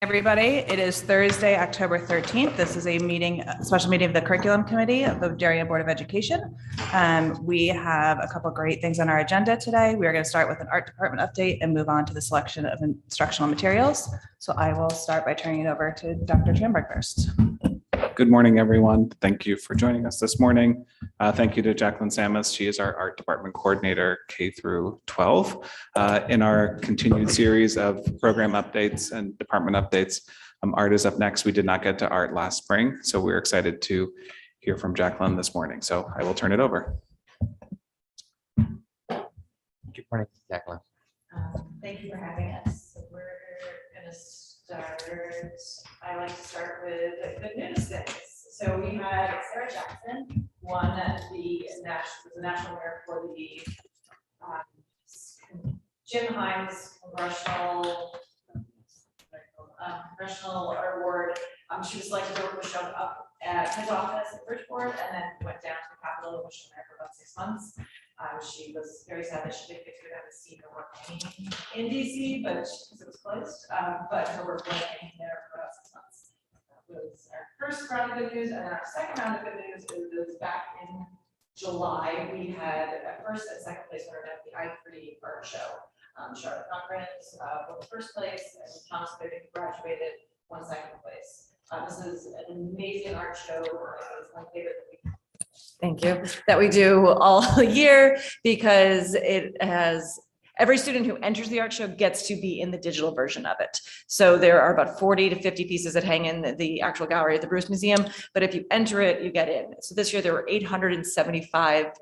Everybody, it is Thursday, October 13th. This is a meeting, a special meeting of the Curriculum Committee of the Darien Board of Education. We have a couple great things on our agenda today. We are going to start with an art department update and move on to the selection of instructional materials. So I will start by turning it over to Dr. Chamberg first. Good morning, everyone. Thank you for joining us this morning. Thank you to Jacqueline Samus. She is our art department coordinator, K through 12. In our continued series of program updates and department updates, art is up next. We did not get to art last spring, so we're excited to hear from Jacqueline this morning. So I will turn it over. Good morning, Jacqueline. Thank you for having us. So we're going to start. I like to start with the good news things. So we had Sarah Jackson won the national winner for the Jim Hines Congressional Award. She was selected to work with Sean up at his office at Bridgeport and then went down to the Capitol and was there for about 6 months. She was very sad that she didn't get to go down to see her work in DC, but because it was closed, but her work was hanging there for about 6 months. That was our first round of good news, and then our second round of good news is back in July. We had a first and second place winner at the I3 art show. Charlotte Conference won first place, and Thomas Bivin graduated, won second place. This is an amazing art show. It's my favorite that we. Thank you. That we do all year because it has every student who enters the art show gets to be in the digital version of it. So there are about 40 to 50 pieces that hang in the actual gallery at the Bruce Museum. But if you enter it, you get in. So this year there were 875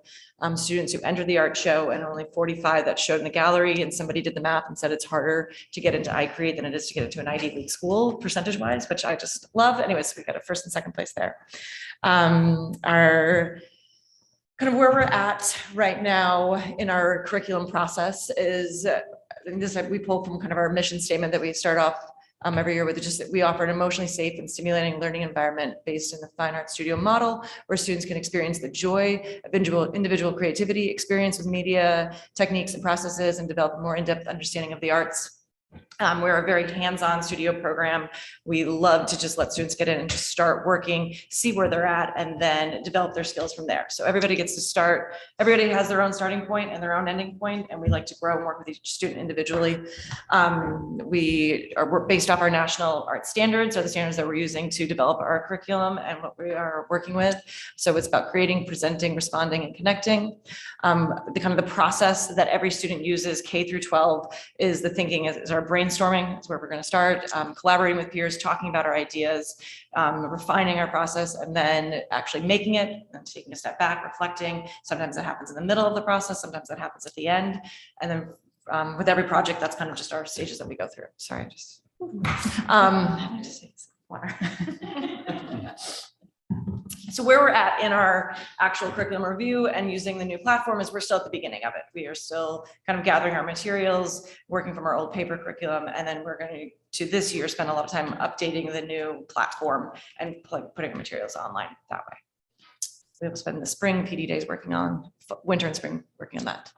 students who entered the art show and only 45 that showed in the gallery. And somebody did the math and said it's harder to get into iCreate than it is to get into an Ivy League school percentage wise, which I just love. Anyways, we got a first and second place there. Our kind of where we're at right now in our curriculum process is this we pull from kind of our mission statement that we start off every year with just that we offer an emotionally safe and stimulating learning environment based in the fine art studio model where students can experience the joy of individual creativity, experience with media techniques and processes, and develop a more in-depth understanding of the arts. We're a very hands-on studio program. We love to just let students get in and just start working, see where they're at, and then develop their skills from there. So everybody gets to start, everybody has their own starting point and their own ending point, and we like to grow and work with each student individually. We're based off our national art standards, are the standards that we're using to develop our curriculum and what we are working with. So it's about creating, presenting, responding, and connecting. The process that every student uses, K through 12, is the thinking is our brainstorming is where we're going to start, collaborating with peers, talking about our ideas, refining our process, and then actually making it and taking a step back, reflecting. Sometimes that happens in the middle of the process, sometimes that happens at the end. And then with every project, that's kind of just our stages that we go through. Sorry, just water. So where we're at in our actual curriculum review and using the new platform is we're still at the beginning of it. We are still kind of gathering our materials, working from our old paper curriculum, and then we're going to this year spend a lot of time updating the new platform and putting our materials online that way. So we'll spend the spring PD days working on, winter and spring working on that.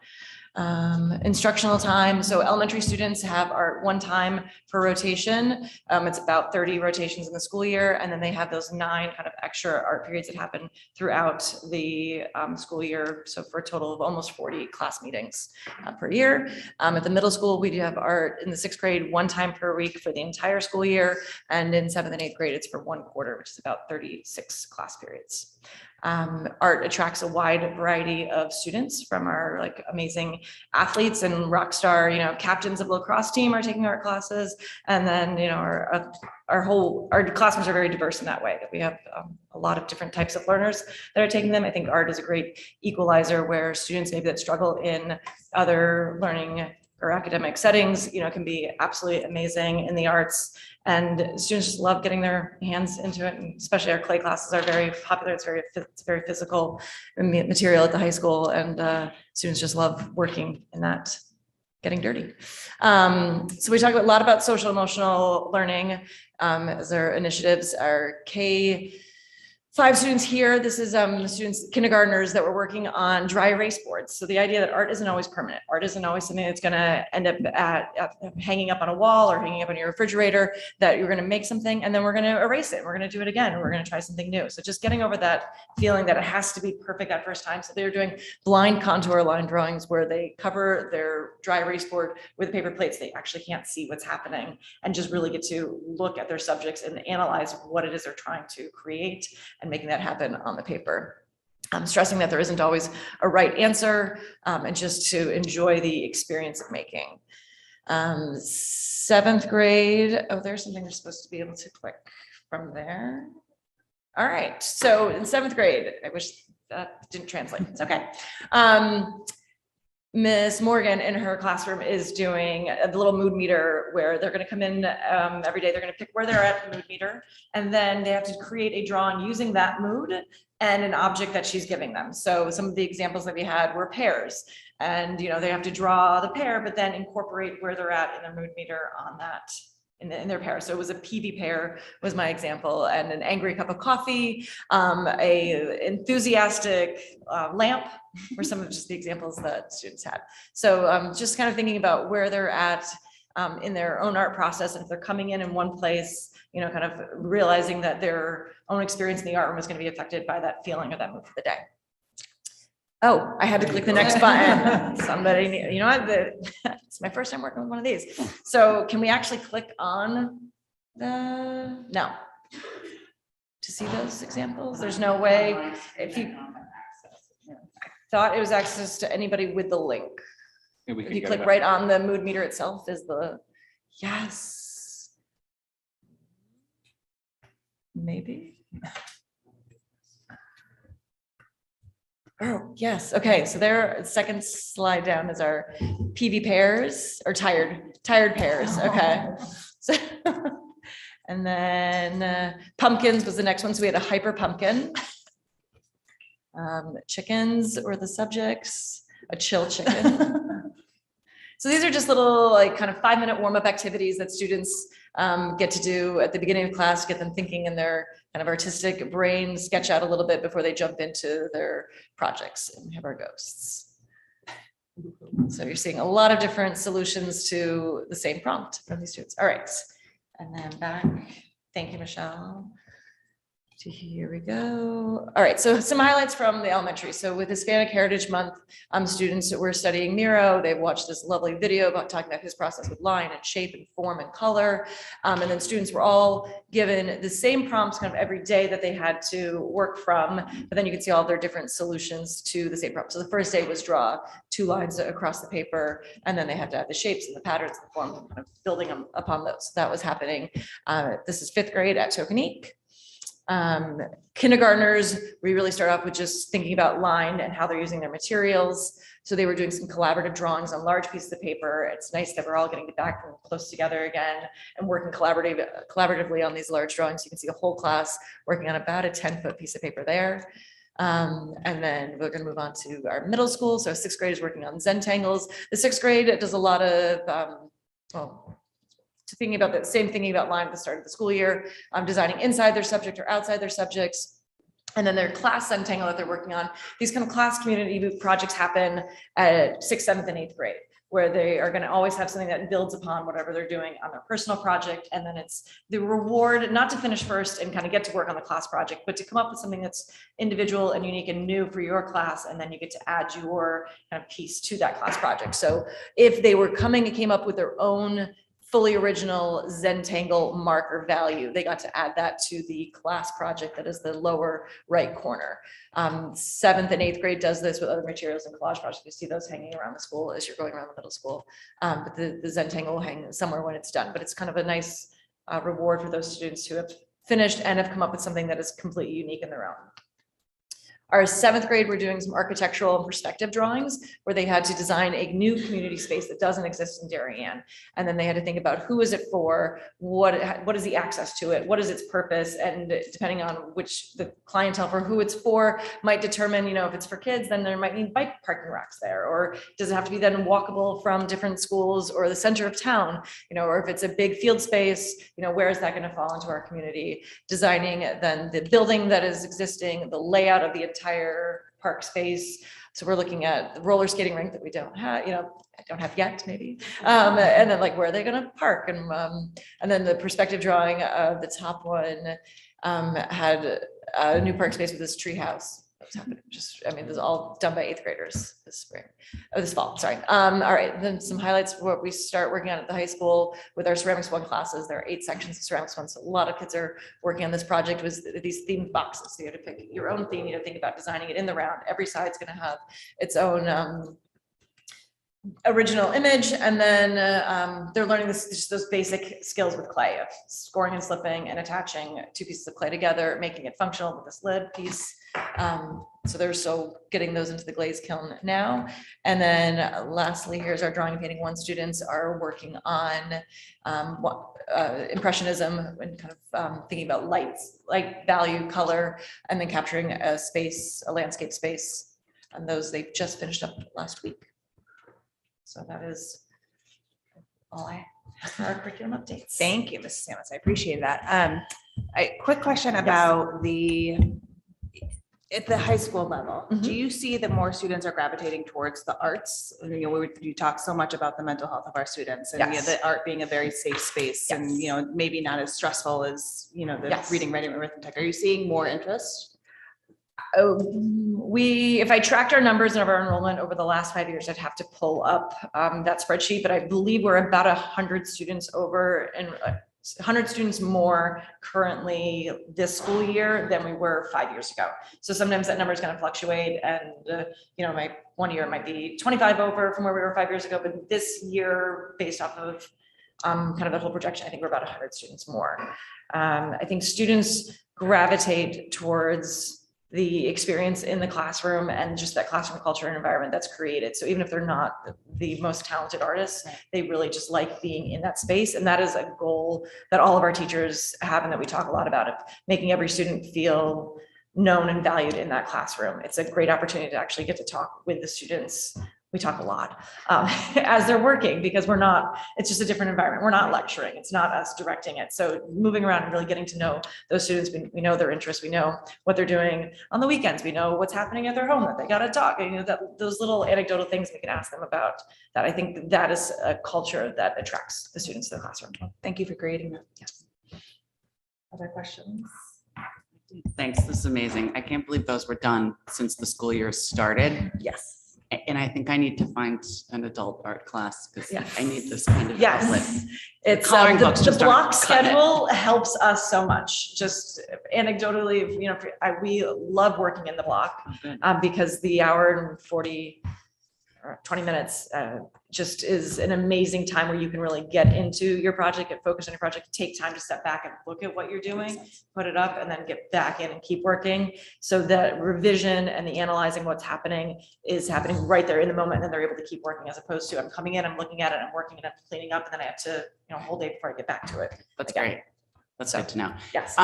Instructional time. So elementary students have art 1 time per rotation. It's about 30 rotations in the school year. And then they have those 9 kind of extra art periods that happen throughout the school year. So for a total of almost 40 class meetings per year. At the middle school, we do have art in the 6th grade 1 time per week for the entire school year. And in 7th and 8th grade, it's for 1 quarter, which is about 36 class periods. Art attracts a wide variety of students from our amazing athletes and rock star, captains of lacrosse team are taking art classes. And then, our classrooms are very diverse in that way, that we have a lot of different types of learners that are taking them. I think art is a great equalizer where students maybe that struggle in other learning or academic settings, can be absolutely amazing in the arts. And students just love getting their hands into it. And especially our clay classes are very popular. It's very physical material at the high school. And students just love working in that, getting dirty. So we talk a lot about social emotional learning as our initiatives. Our K 5 students here. This is the students, kindergartners that were working on dry erase boards. So the idea that art isn't always permanent. Art isn't always something that's going to end up hanging up on a wall or hanging up on your refrigerator, that you're going to make something and then we're going to erase it. We're going to do it again. And we're going to try something new. So just getting over that feeling that it has to be perfect that first time. So they're doing blind contour line drawings where they cover their dry erase board with paper plates. They actually can't see what's happening and just really get to look at their subjects and analyze what it is they're trying to create and making that happen on the paper. I'm stressing that there isn't always a right answer, and just to enjoy the experience of making. 7th grade, oh, there's something you're supposed to be able to click from there. All right, so in 7th grade, I wish that didn't translate, it's okay. Miss Morgan in her classroom is doing a little mood meter where they're going to come in every day. They're going to pick where they're at the mood meter, and then they have to create a drawing using that mood and an object that she's giving them. So some of the examples that we had were pears, and they have to draw the pear, but then incorporate where they're at in their mood meter on that. In their pear. So it was a peavy pear was my example, and an angry cup of coffee, a enthusiastic lamp were some of just the examples that students had. So just kind of thinking about where they're at in their own art process, and if they're coming in one place, kind of realizing that their own experience in the art room is going to be affected by that feeling or that mood for the day. Oh, I had to click the next button. Somebody, it's my first time working with one of these. So can we actually click on no. To see those examples? There's no way. If you thought it was access to anybody with the link. If you click right on the mood meter itself is the, yes. Maybe. Oh, yes. Okay. So there, second slide down is our PV pears or tired pears. Okay. So, and then pumpkins was the next one. So we had a hyper pumpkin. Chickens were the subjects, a chill chicken. So these are just little kind of 5-minute warm-up activities that students get to do at the beginning of class, get them thinking in their kind of artistic brain, sketch out a little bit before they jump into their projects. And we have our ghosts. So you're seeing a lot of different solutions to the same prompt from these students. All right, and then back. Thank you, Michelle. Here we go. All right, so some highlights from the elementary. So with Hispanic Heritage Month, students that were studying Miro, they watched this lovely video about talking about his process with line and shape and form and color. And then students were all given the same prompts kind of every day that they had to work from, but then you can see all their different solutions to the same prompt. So the first day was draw 2 lines across the paper, and then they had to have the shapes and the patterns and the forms and kind of building them upon those. So that was happening. This is 5th grade at Tokenique. Kindergartners, we really start off with just thinking about line and how they're using their materials. So they were doing some collaborative drawings on large pieces of paper. It's nice that we're all getting back and close together again and working collaboratively on these large drawings. You can see a whole class working on about a 10-foot piece of paper there. And then we're going to move on to our middle school. So 6th grade is working on Zentangles. The 6th grade does a lot of, thinking about line at the start of the school year, designing inside their subject or outside their subjects. And then their class Zentangle that they're working on. These kind of class community projects happen at 6th, 7th, and 8th grade, where they are going to always have something that builds upon whatever they're doing on their personal project. And then it's the reward, not to finish first and kind of get to work on the class project, but to come up with something that's individual and unique and new for your class. And then you get to add your kind of piece to that class project. So if they were coming and came up with their own fully original Zentangle marker value, they got to add that to the class project that is the lower right corner. 7th and 8th grade does this with other materials and collage projects. You see those hanging around the school as you're going around the middle school. But the Zentangle will hang somewhere when it's done. But it's kind of a nice reward for those students who have finished and have come up with something that is completely unique in their own. Our 7th grade, we're doing some architectural and perspective drawings where they had to design a new community space that doesn't exist in Darien. And then they had to think about who is it for, what is the access to it, what is its purpose, and depending on which the clientele for who it's for might determine, if it's for kids, then there might need bike parking racks there, or does it have to be then walkable from different schools or the center of town, or if it's a big field space, where is that going to fall into our community? Designing then the building that is existing, the layout of the entire park space. So we're looking at the roller skating rink that we don't have, I don't have yet, maybe. And then where are they going to park? And then the perspective drawing of the top one had a new park space with this tree house. That was happening. This is all done by 8th graders this fall, sorry. All right, then some highlights for what we start working on at the high school with our Ceramics 1 classes. There are 8 sections of Ceramics 1, so a lot of kids are working on this project with these themed boxes. So you have to pick your own theme, think about designing it in the round. Every side's gonna have its own original image, and then they're learning just those basic skills with clay of scoring and slipping and attaching 2 pieces of clay together, making it functional with this lid piece. So they're getting those into the glaze kiln now. And then lastly, here's our drawing and painting 1 students are working on impressionism and kind of thinking about lights, light value, color, and then capturing a landscape space. And those they've just finished up last week. So that is all I have for our curriculum updates. Thank you, Mrs. Samus. I appreciate that. A quick question about at the high school level. Mhm. Do you see that more students are gravitating towards the arts? You talk so much about the mental health of our students and Yes. the art being a very safe space and, Yes. maybe not as stressful as, the Yes. reading, writing, arithmetic. Are you seeing more interest? If I tracked our numbers of our enrollment over the last 5 years, I'd have to pull up that spreadsheet, but I believe we're about 100 students over and 100 students more currently this school year than we were 5 years ago. So sometimes that number is going to fluctuate and, my one year might be 25 over from where we were 5 years ago, but this year, based off of kind of the whole projection, I think we're about 100 students more. I think students gravitate towards the experience in the classroom and just that classroom culture and environment that's created. So even if they're not the most talented artists, they really just like being in that space. And that is a goal that all of our teachers have and that we talk a lot about, making every student feel known and valued in that classroom. It's a great opportunity to actually get to talk with the students. We talk a lot as they're working because it's just a different environment. We're not lecturing. It's not us directing it. So moving around and really getting to know those students, we know their interests, we know what they're doing on the weekends, we know what's happening at their home, that they got to talk, those little anecdotal things we can ask them about. That I think that is a culture that attracts the students to the classroom. Thank you for creating that. Yes. Other questions? Thanks, this is amazing. I can't believe those were done since the school year started. Yes. And I think I need to find an adult art class because Yes. I need this kind of outlet. Yes, it's Coloring books the just block aren't cutting it. schedule helps us so much. Just anecdotally, we love working in the block Good. because the hour and 40 or 20 minutes just is an amazing time where you can really get into your project, get focused on your project, take time to step back and look at what you're doing, put it up, and then get back in and keep working. So that revision and the analyzing what's happening is happening right there in the moment, and then they're able to keep working, as opposed to I'm coming in, I'm looking at it, I'm working it, I'm cleaning up, and then I have to, whole day before I get back to it. That's Again. great. That's good to know. Yes.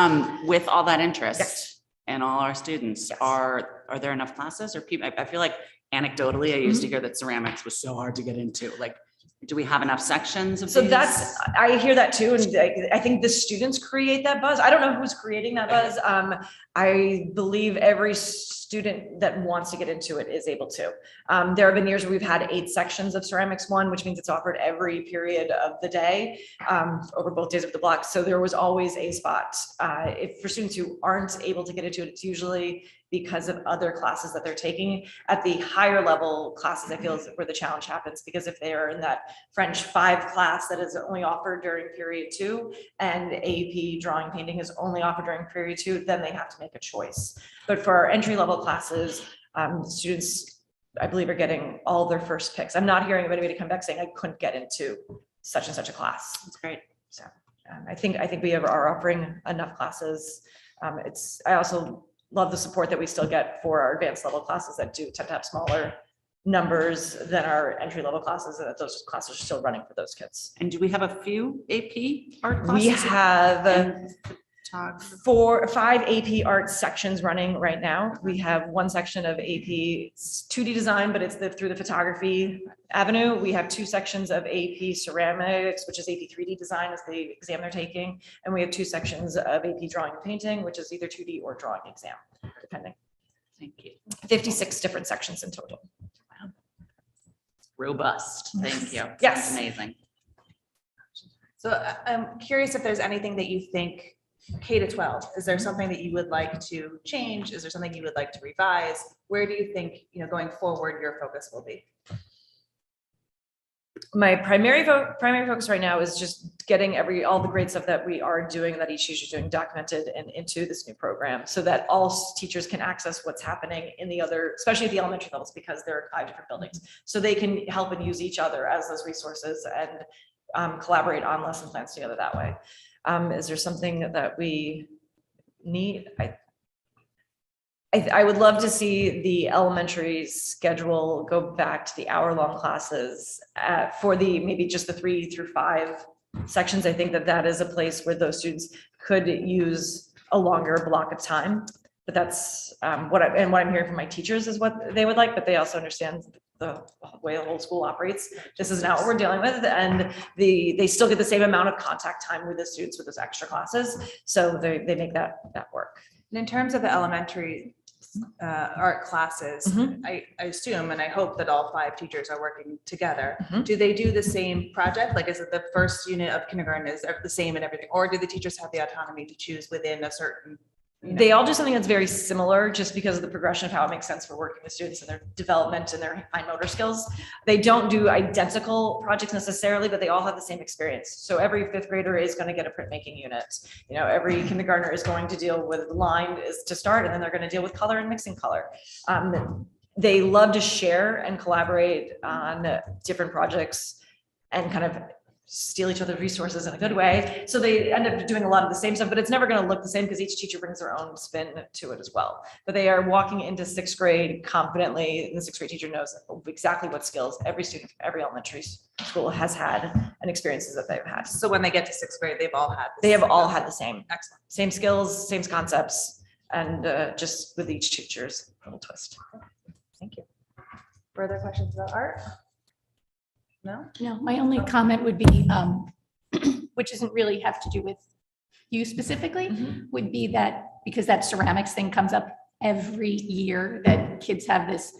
With all that interest Yes. and all our students, Yes. are there enough classes or people? I feel like anecdotally, I used to hear that ceramics was so hard to get into. Like, do we have enough sections of So these? I hear that too. And I think the students create that buzz. I don't know who's creating that buzz. I believe every student that wants to get into it is able to. There have been years where we've had 8 sections of Ceramics 1, which means it's offered every period of the day over both days of the block. So there was always a spot. If for students who aren't able to get into it, it's usually because of other classes that they're taking. At the higher level classes, I feel is where the challenge happens, because if they are in that French 5 class that is only offered during period 2 and AP drawing painting is only offered during period 2, then they have to make a choice. But for our entry level classes, students, I believe, are getting all their first picks. I'm not hearing of anybody come back saying I couldn't get into such and such a class. That's great. So I think we are offering enough classes. I also love the support that we still get for our advanced level classes that do tend to have smaller numbers than our entry level classes, and that those classes are still running for those kids. And do we have a few AP art classes? We have And photography? 5 AP art sections running right now. We have one section of AP 2D design, but it's through the photography avenue. We have 2 sections of AP ceramics, which is AP 3D design is the exam they're taking. And we have 2 sections of AP drawing and painting, which is either 2D or drawing exam, depending. Thank you. 56 different sections in total. Robust. Thank you. Yes. Sounds amazing. So I'm curious if there's anything that you think K to 12, is there something that you would like to change? Is there something you would like to revise? Where do you think, going forward, your focus will be? My primary focus right now is just getting all the great stuff that we are doing, that each teacher is doing, documented and into this new program, so that all teachers can access what's happening in the other, especially at the elementary levels, because there are 5 different buildings. So they can help and use each other as those resources and collaborate on lesson plans together that way. Is there something that we need? I would love to see the elementary schedule go back to the hour-long classes for maybe just the 3 through 5 sections. I think that is a place where those students could use a longer block of time. But that's what I'm hearing from my teachers is what they would like, but they also understand the way the whole school operates. This is not what we're dealing with, and they still get the same amount of contact time with the students with those extra classes. So they make that work. And in terms of the elementary art classes, I assume and I hope that all 5 teachers are working together. Do they do the same project? Like, is it the first unit of kindergarten is the same and everything? Or do the teachers have the autonomy to choose within a certain? They all do something that's very similar just because of the progression of how it makes sense for working with students and their development and their fine motor skills. They don't do identical projects necessarily, but they all have the same experience. So every 5th grader is going to get a printmaking unit. Every kindergartner is going to deal with line is to start, and then they're going to deal with color and mixing color. They love to share and collaborate on different projects and kind of steal each other's resources in a good way. So they end up doing a lot of the same stuff, but it's never going to look the same because each teacher brings their own spin to it as well. But they are walking into 6th grade confidently. And the 6th grade teacher knows exactly what skills every student from every elementary school has had and experiences that they've had. So when they get to 6th grade, they've all had. They have all had the same. Excellent. Same skills, same concepts, and just with each teacher's little twist. Thank you. Further questions about art? No? No, my only comment would be, which doesn't really have to do with you specifically, would be that because that ceramics thing comes up every year, that kids have this,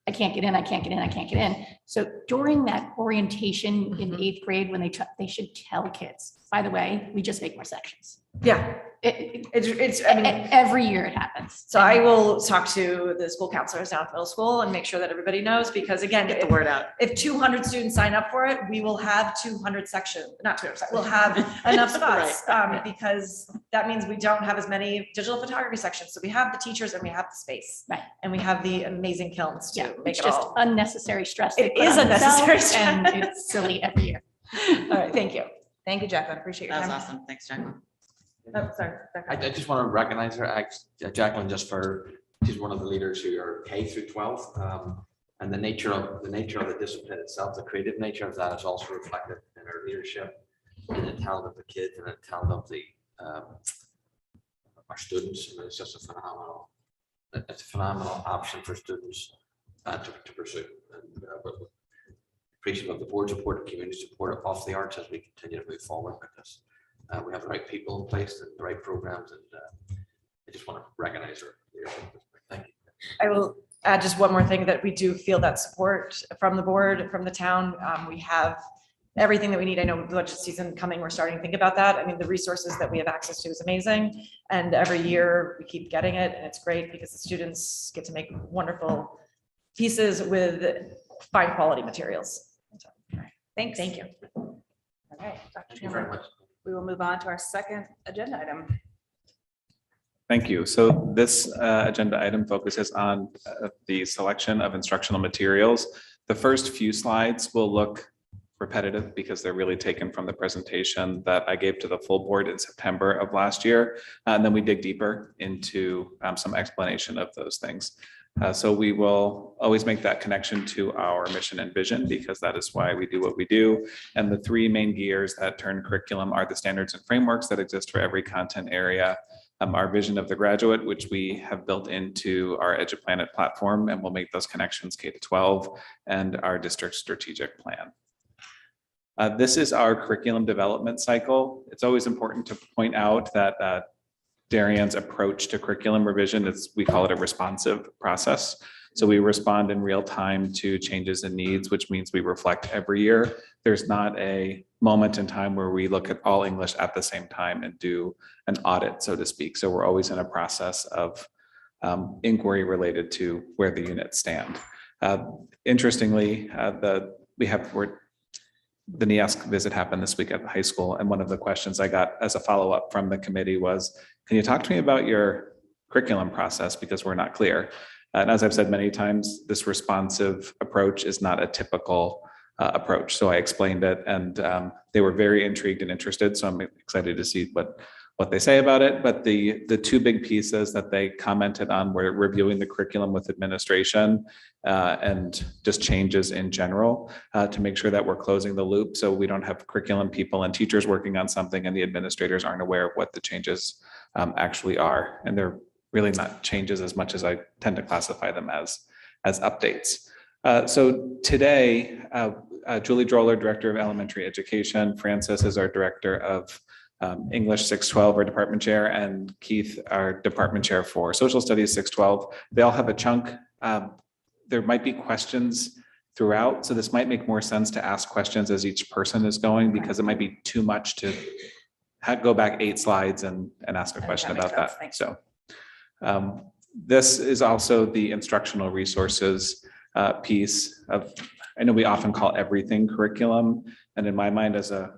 I can't get in, I can't get in, I can't get in. So during that orientation in 8th grade, when they should tell kids, by the way, we just make more sections. Yeah, I mean, Every year it happens. so I will talk to the school counselors down at middle school and make sure that everybody knows, because again, Get the word out. if 200 students sign up for it, we will have 200 sections, not 200, we'll have enough spots, because that means we don't have as many digital photography sections. So we have the teachers and we have the space. Right. And we have the amazing kilns to Yeah, make it's it just all. unnecessary stress. It they put is on unnecessary themselves, stress. and it's silly every year. All right, thank you. Thank you, Jacqueline. Appreciate your That was time. awesome. Thanks, Jacqueline. Oh, sorry. I just want to recognize her, Jacqueline, just for, she's one of the leaders who are K through 12. And the nature of the discipline itself, the creative nature of that is also reflected in her leadership, and the talent of the kids and the talent of the our students. And it's just it's a phenomenal option for students to pursue. And appreciative of the board support, the community support of the arts as we continue to move forward with this. We have the right people in place and the right programs, and I just want to recognize her. Thank you. I will add just one more thing, that we do feel that support from the board, from the town. We have everything that we need. I know with the budget season coming, we're starting to think about that. I mean, the resources that we have access to is amazing. And every year we keep getting it, and it's great because the students get to make wonderful pieces with fine quality materials. So, Thanks. thank you. All right, Dr. Thank you very much. We will move on to our second agenda item. Thank you. So this agenda item focuses on the selection of instructional materials. The first few slides will look repetitive because they're really taken from the presentation that I gave to the full board in September of last year. And then we dig deeper into some explanation of those things. So we will always make that connection to our mission and vision because that is why we do what we do. And the three main gears that turn curriculum are the standards and frameworks that exist for every content area, our vision of the graduate, which we have built into our EduPlanet platform, and we'll make those connections K-12, and our district strategic plan. This is our curriculum development cycle. It's always important to point out that Darian's approach to curriculum revision is, we call it a responsive process. So we respond in real time to changes in needs, which means we reflect every year. There's not a moment in time where we look at all English at the same time and do an audit, so to speak. So we're always in a process of inquiry related to where the units stand. Interestingly, the NEASC visit happened this week at the high school. And one of the questions I got as a follow-up from the committee was, can you talk to me about your curriculum process? Because we're not clear. And as I've said many times, this responsive approach is not a typical approach. So I explained it, and they were very intrigued and interested. So I'm excited to see what they say about it. But the two big pieces that they commented on were reviewing the curriculum with administration and just changes in general to make sure that we're closing the loop. So we don't have curriculum people and teachers working on something and the administrators aren't aware of what the changes actually are. And they're really not changes as much as I tend to classify them as updates. So today, Julie Droller, Director of Elementary Education, Francis is our Director of English 612, our department chair, and Keith, our department chair for Social Studies 612. They all have a chunk. There might be questions throughout, so this might make more sense to ask questions as each person is going, because it might be too much to go back 8 slides and ask a question about that. So this is also the instructional resources piece of, I know we often call everything curriculum, and in my mind as a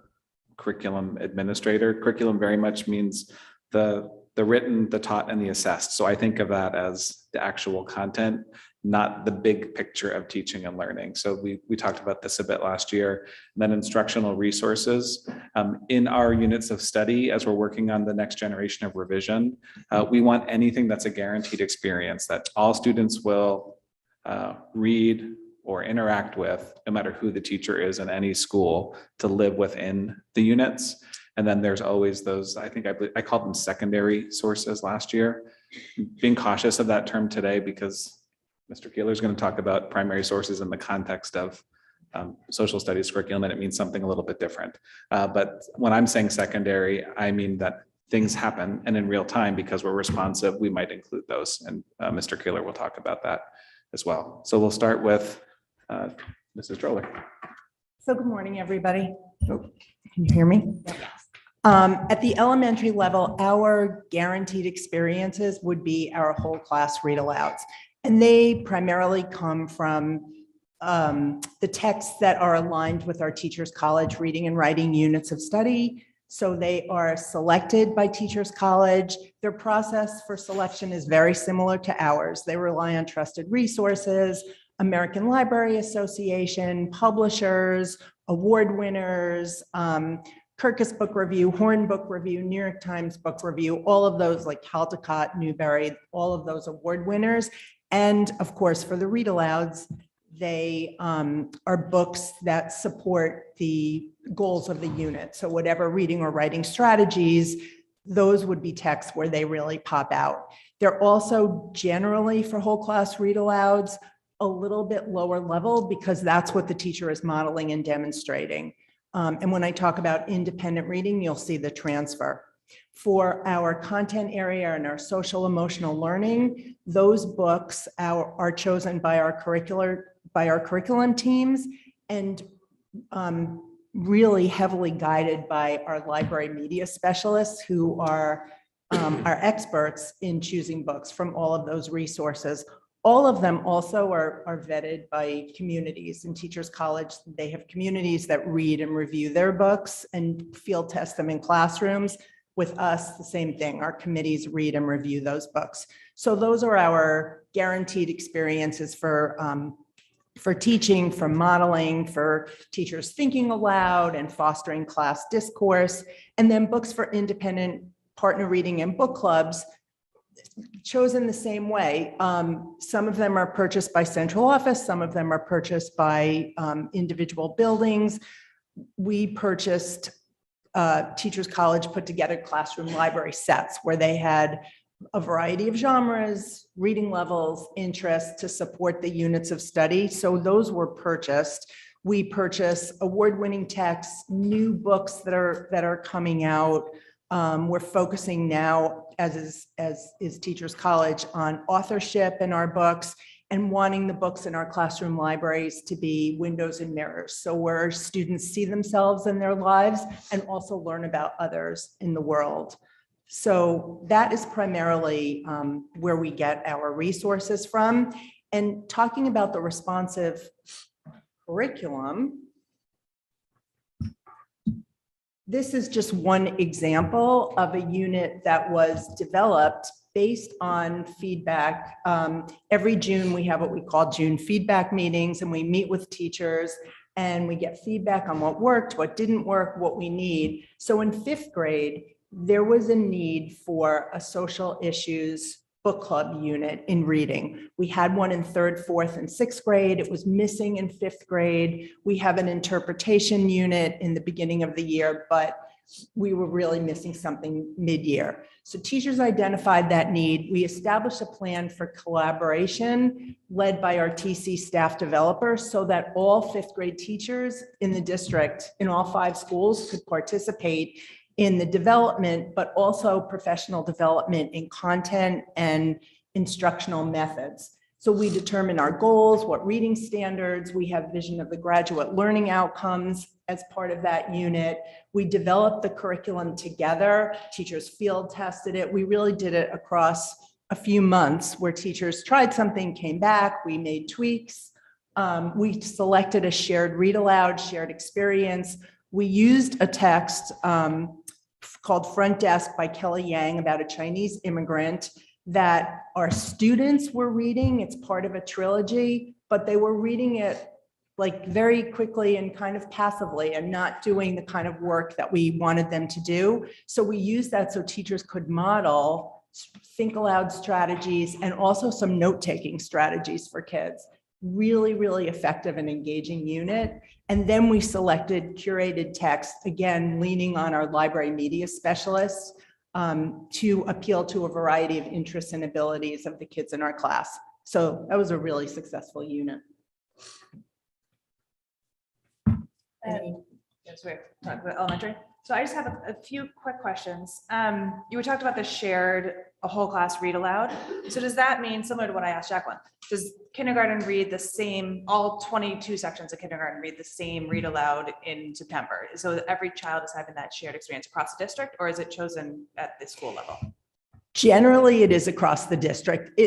curriculum administrator, curriculum very much means the written, the taught, and the assessed. So I think of that as the actual content, not the big picture of teaching and learning. So we talked about this a bit last year. And then instructional resources. In our units of study, as we're working on the next generation of revision, we want anything that's a guaranteed experience that all students will read or interact with, no matter who the teacher is in any school, to live within the units. And then there's always those, I called them secondary sources last year. Being cautious of that term today because Mr. Keeler is going to talk about primary sources in the context of social studies curriculum, and it means something a little bit different. But when I'm saying secondary, I mean that things happen and in real time, because we're responsive, we might include those. And Mr. Keeler will talk about that as well. So we'll start with Mrs. Droller. So good morning, everybody. Oh, can you hear me? At the elementary level, our guaranteed experiences would be our whole class read alouds. And they primarily come from the texts that are aligned with our Teachers College reading and writing units of study. So they are selected by Teachers College. Their process for selection is very similar to ours. They rely on trusted resources, American Library Association, publishers, award winners, Kirkus Book Review, Horn Book Review, New York Times Book Review, all of those, like Caldecott, Newbery, all of those award winners. And of course, for the read alouds, they are books that support the goals of the unit. So whatever reading or writing strategies, those would be texts where they really pop out. They're also generally, for whole class read alouds, a little bit lower level, because that's what the teacher is modeling and demonstrating. And when I talk about independent reading, you'll see the transfer. For our content area and our social emotional learning, those books are chosen by our curriculum teams, and really heavily guided by our library media specialists, who are our experts in choosing books from all of those resources. All of them also are vetted by communities. In Teachers College, they have communities that read and review their books and field test them in classrooms. With us, the same thing. Our committees read and review those books. So those are our guaranteed experiences for for teaching, for modeling, for teachers thinking aloud and fostering class discourse, and then books for independent partner reading and book clubs, chosen the same way. Some of them are purchased by central office, some of them are purchased by individual buildings. We purchased, Teachers College put together classroom library sets where they had a variety of genres, reading levels, interests to support the units of study. So those were purchased. We purchase award-winning texts, new books that are coming out. We're focusing now, as is Teachers College, on authorship in our books and wanting the books in our classroom libraries to be windows and mirrors. So where students see themselves in their lives and also learn about others in the world. So that is primarily where we get our resources from. And talking about the responsive curriculum, this is just one example of a unit that was developed based on feedback. Every June, we have what we call June feedback meetings, and we meet with teachers and we get feedback on what worked, what didn't work, what we need. So in 5th grade, there was a need for a social issues book club unit in reading. We had one in 3rd, 4th, and 6th grade. It was missing in 5th grade. We have an interpretation unit in the beginning of the year, but we were really missing something mid-year. So teachers identified that need. We established a plan for collaboration led by our TC staff developers so that all 5th grade teachers in the district in all 5 schools could participate in the development, but also professional development in content and instructional methods. So we determine our goals, what reading standards, we have vision of the graduate learning outcomes as part of that unit. We developed the curriculum together, teachers field tested it. We really did it across a few months where teachers tried something, came back, we made tweaks. We selected a shared read aloud, shared experience. We used a text called Front Desk by Kelly Yang about a Chinese immigrant that our students were reading. It's part of a trilogy, but they were reading it like very quickly and kind of passively and not doing the kind of work that we wanted them to do. So we used that so teachers could model think aloud strategies and also some note-taking strategies for kids. Really, really effective and engaging unit. And then we selected curated text, again, leaning on our library media specialists to appeal to a variety of interests and abilities of the kids in our class. So that was a really successful unit. Yes, we're talking about elementary. So I just have a few quick questions. You were talking about the shared a whole class read aloud. So does that mean, similar to what I asked Jacqueline, does kindergarten read the same, all 22 sections of kindergarten read the same read aloud in September? So every child is having that shared experience across the district, or is it chosen at the school level? Generally, it is across the district.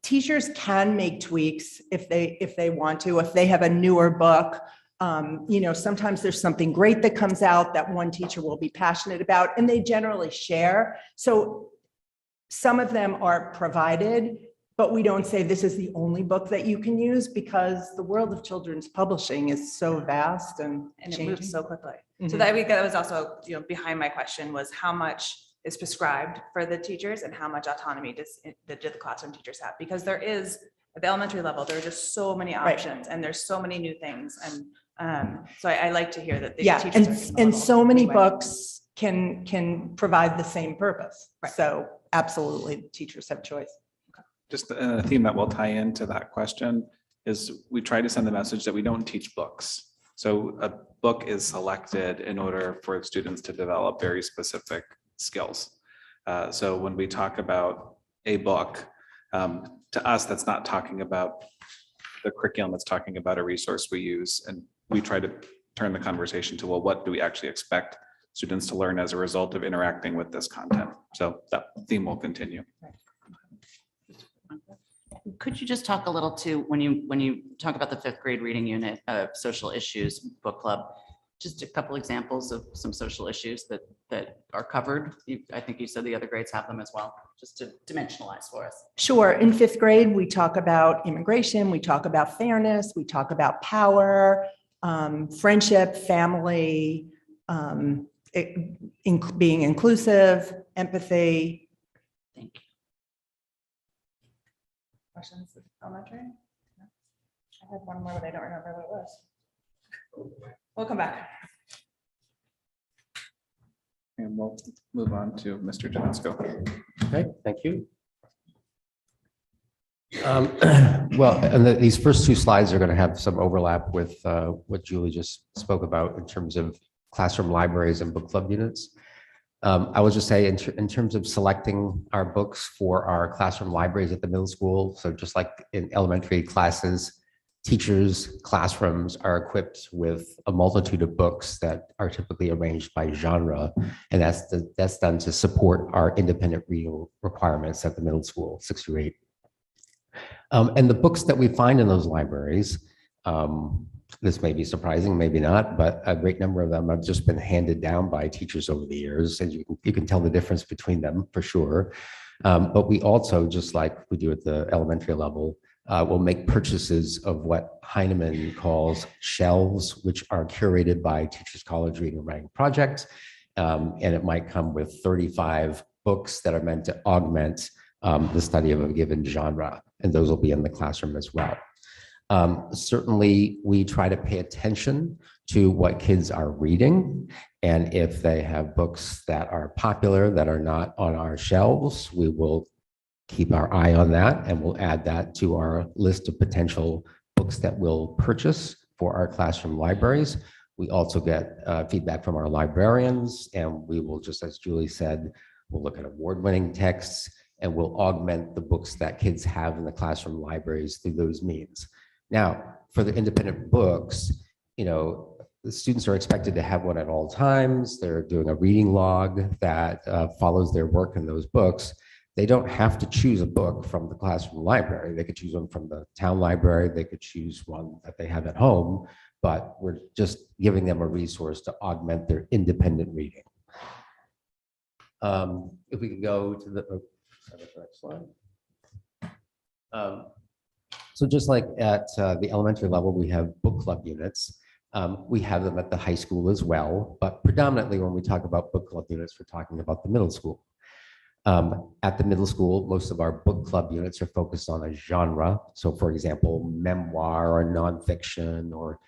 Teachers can make tweaks if they want to, if they have a newer book. Sometimes there's something great that comes out that one teacher will be passionate about, and they generally share. So some of them are provided, but we don't say this is the only book that you can use because the world of children's publishing is so vast and it moves so quickly. Mm-hmm. So that was also, behind my question was how much is prescribed for the teachers and how much autonomy do the classroom teachers have? Because there is, at the elementary level, there are just so many options and there's so many new things. And so I like to hear that the teachers and so many books can provide the same purpose. Right. So absolutely, teachers have choice. Just a theme that will tie into that question is we try to send the message that we don't teach books. So a book is selected in order for students to develop very specific skills. So when we talk about a book, to us, that's not talking about the curriculum, it's talking about a resource we use. And we try to turn the conversation to, well, what do we actually expect students to learn as a result of interacting with this content? So that theme will continue. Could you just talk a little to when you talk about the 5th grade reading unit of social issues book club, just a couple examples of some social issues that are covered. I think you said the other grades have them as well, just to dimensionalize for us. Sure. In fifth grade, we talk about immigration, we talk about fairness, we talk about power, friendship, family, being inclusive, empathy. Thank you. Questions of elementary? No? I had one more, but I don't remember what it was. We'll come back. And we'll move on to Mr. Janesco. Okay, thank you. Well, and these first two slides are going to have some overlap with what Julie just spoke about in terms of classroom libraries and book club units. I will just say in terms of selecting our books for our classroom libraries at the middle school, so just like in elementary classes, teachers' classrooms are equipped with a multitude of books that are typically arranged by genre, and that's done to support our independent reading requirements at the middle school, 6 through 8. And the books that we find in those libraries, this may be surprising, maybe not, but a great number of them have just been handed down by teachers over the years, and you can tell the difference between them for sure. But we also, just like we do at the elementary level, will make purchases of what Heinemann calls shelves, which are curated by Teachers College Reading and Writing Project. And it might come with 35 books that are meant to augment the study of a given genre, and those will be in the classroom as well. Certainly, we try to pay attention to what kids are reading, and if they have books that are popular that are not on our shelves, we will keep our eye on that, and we'll add that to our list of potential books that we'll purchase for our classroom libraries. We also get feedback from our librarians, and we will, just as Julie said, we'll look at award-winning texts, and we'll augment the books that kids have in the classroom libraries through those means. Now, for the independent books, the students are expected to have one at all times. They're doing a reading log that follows their work in those books. They don't have to choose a book from the classroom library. They could choose one from the town library. They could choose one that they have at home, but we're just giving them a resource to augment their independent reading. If we could go to the next slide. So just like at the elementary level, we have book club units. We have them at the high school as well, but predominantly when we talk about book club units, we're talking about the middle school. At the middle school, most of our book club units are focused on a genre. So for example, memoir or nonfiction or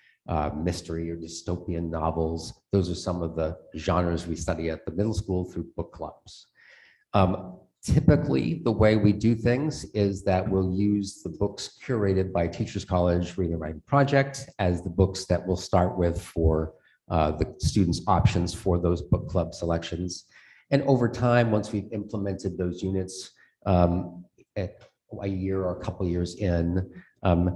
mystery or dystopian novels. Those are some of the genres we study at the middle school through book clubs. Typically, the way we do things is that we'll use the books curated by Teachers College Reading and Writing Project as the books that we'll start with for the students' options for those book club selections. And over time, once we've implemented those units at a year or a couple of years in,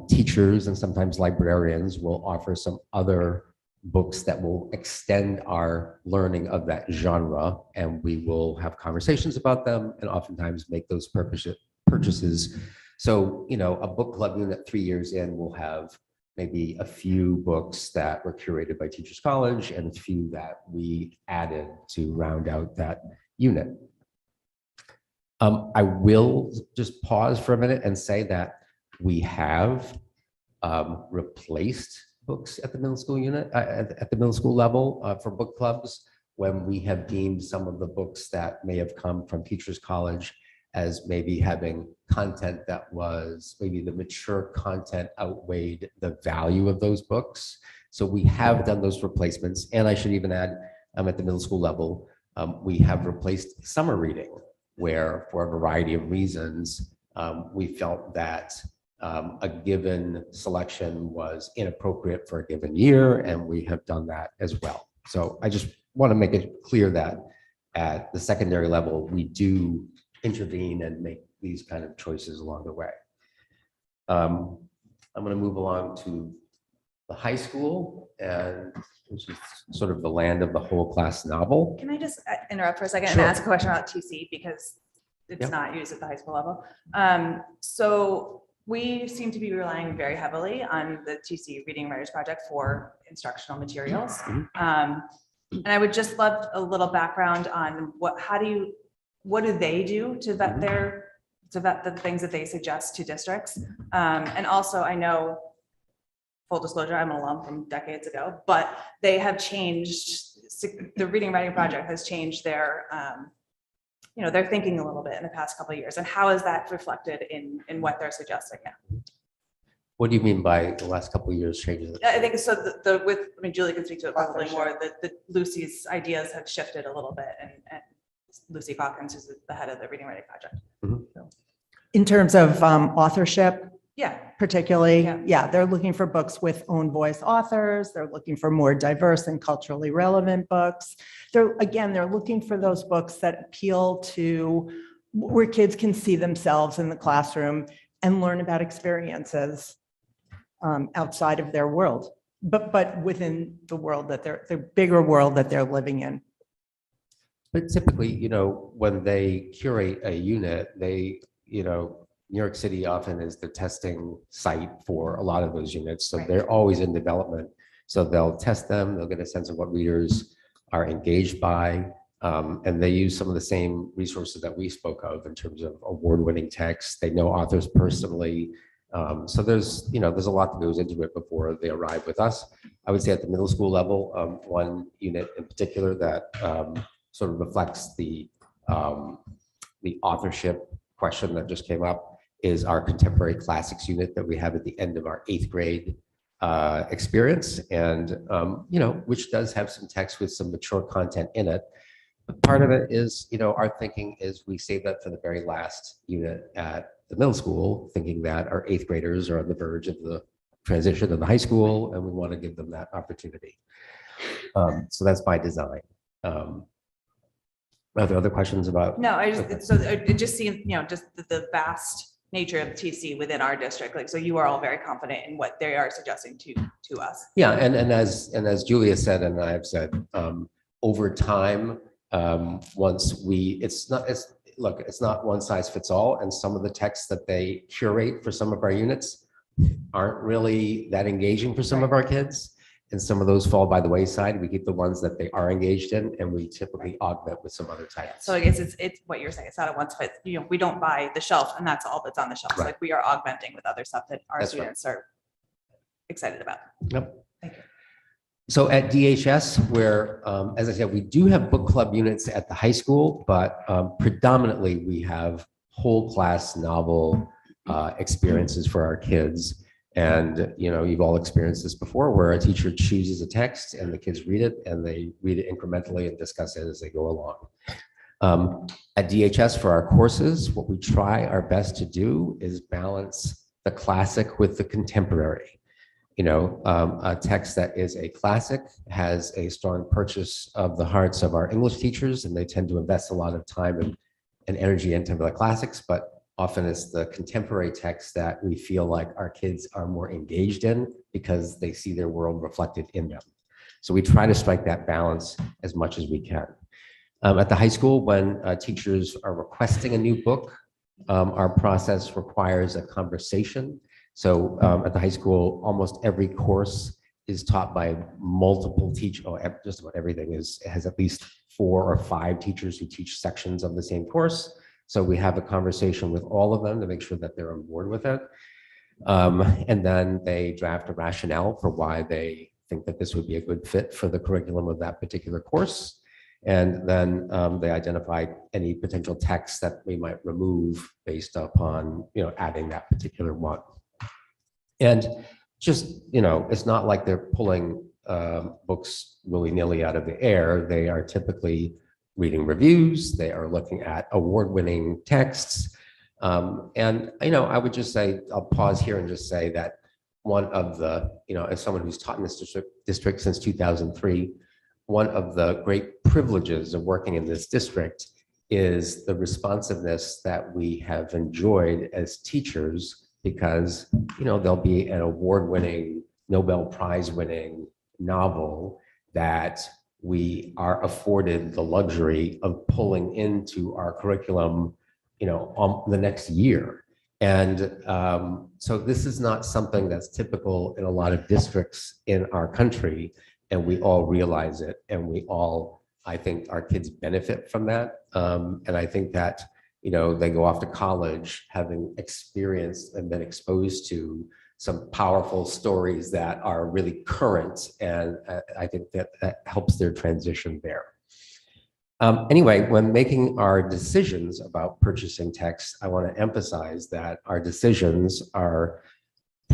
teachers and sometimes librarians will offer some other books that will extend our learning of that genre, and we will have conversations about them and oftentimes make those purchases. So, a book club unit 3 years in will have maybe a few books that were curated by Teachers College and a few that we added to round out that unit. I will just pause for a minute and say that we have replaced books at the middle school unit, at the middle school level for book clubs, when we have deemed some of the books that may have come from Teachers College as maybe having content that was maybe the mature content outweighed the value of those books. So we have done those replacements. And I should even add, at the middle school level, we have replaced summer reading, where for a variety of reasons, we felt that a given selection was inappropriate for a given year, and we have done that as well. So I just want to make it clear that at the secondary level, we do intervene and make these kind of choices along the way. I'm going to move along to the high school, and which is sort of the land of the whole class novel. Can I just interrupt for a second Sure. and ask a question about 2C because it's Yep. not used at the high school level? So We seem to be relying very heavily on the TC Reading Writers Project for instructional materials. And I would just love a little background on what do they do to vet the things that they suggest to districts? And also I know, full disclosure, I'm an alum from decades ago, but they have changed, the Reading Writing Project has changed their, their thinking a little bit in the past couple of years. And how is that reflected in what they're suggesting now? What do you mean by the last couple of years changes? I think so. Julie can speak to it probably more. The Lucy's ideas have shifted a little bit, and Lucy Calkins is the head of the Reading Writing Project. In terms of authorship, Yeah, particularly, Yeah. yeah, they're looking for books with own voice authors. They're looking for more diverse and culturally relevant books. They're looking for those books that appeal to where kids can see themselves in the classroom and learn about experiences outside of their world, but within the world the bigger world that they're living in. But typically, when they curate a unit, they, New York City often is the testing site for a lot of those units. So Right. they're always in development. So they'll test them, they'll get a sense of what readers are engaged by. And they use some of the same resources that we spoke of in terms of award-winning texts. They know authors personally. So there's a lot that goes into it before they arrive with us. I would say at the middle school level, one unit in particular that sort of reflects the authorship question that just came up is our contemporary classics unit that we have at the end of our 8th grade experience, and which does have some text with some mature content in it. But part of it is, our thinking is we save that for the very last unit at the middle school, thinking that our 8th graders are on the verge of the transition to the high school, and we want to give them that opportunity. So that's by design. Are there other questions about? no, Okay. so it just seems, just the vast nature of TC within our district. Like, so you are all very confident in what they are suggesting to us. Yeah, and as Julia said, and I have said, over time, it's not one size fits all, and some of the texts that they curate for some of our units aren't really that engaging for some of our kids, and some of those fall by the wayside. We keep the ones that they are engaged in, and we typically augment with some other titles. So I guess it's what you're saying. It's not a one size, we don't buy the shelf and that's all that's on the shelf. Right. Like, we are augmenting with other stuff that our That's right. students are excited about. Yep. Thank you. So at DHS, where, as I said, we do have book club units at the high school, but predominantly we have whole class novel experiences for our kids. And, you've all experienced this before, where a teacher chooses a text and the kids read it, and they read it incrementally and discuss it as they go along. At DHS, for our courses, what we try our best to do is balance the classic with the contemporary. A text that is a classic has a strong purchase of the hearts of our English teachers, and they tend to invest a lot of time and energy into the classics, but often it's the contemporary text that we feel like our kids are more engaged in because they see their world reflected in them. So we try to strike that balance as much as we can. At the high school, when teachers are requesting a new book, our process requires a conversation. So at the high school, almost every course is taught by multiple teachers. Just about everything has at least 4 or 5 teachers who teach sections of the same course. So we have a conversation with all of them to make sure that they're on board with it. And then they draft a rationale for why they think that this would be a good fit for the curriculum of that particular course. And then they identify any potential text that we might remove based upon, adding that particular one. And just, it's not like they're pulling books willy-nilly out of the air. They are typically reading reviews. They are looking at award-winning texts. And, I would just say, I'll pause here and just say that one of the, as someone who's taught in this district since 2003, one of the great privileges of working in this district is the responsiveness that we have enjoyed as teachers, because, there'll be an award-winning, Nobel Prize-winning novel that we are afforded the luxury of pulling into our curriculum, the next year. And so this is not something that's typical in a lot of districts in our country, and we all realize it, and we all, I think our kids benefit from that. And I think that, you know, they go off to college having experienced and been exposed to some powerful stories that are really current. And I think that that helps their transition there. Anyway, when making our decisions about purchasing texts, I want to emphasize that our decisions are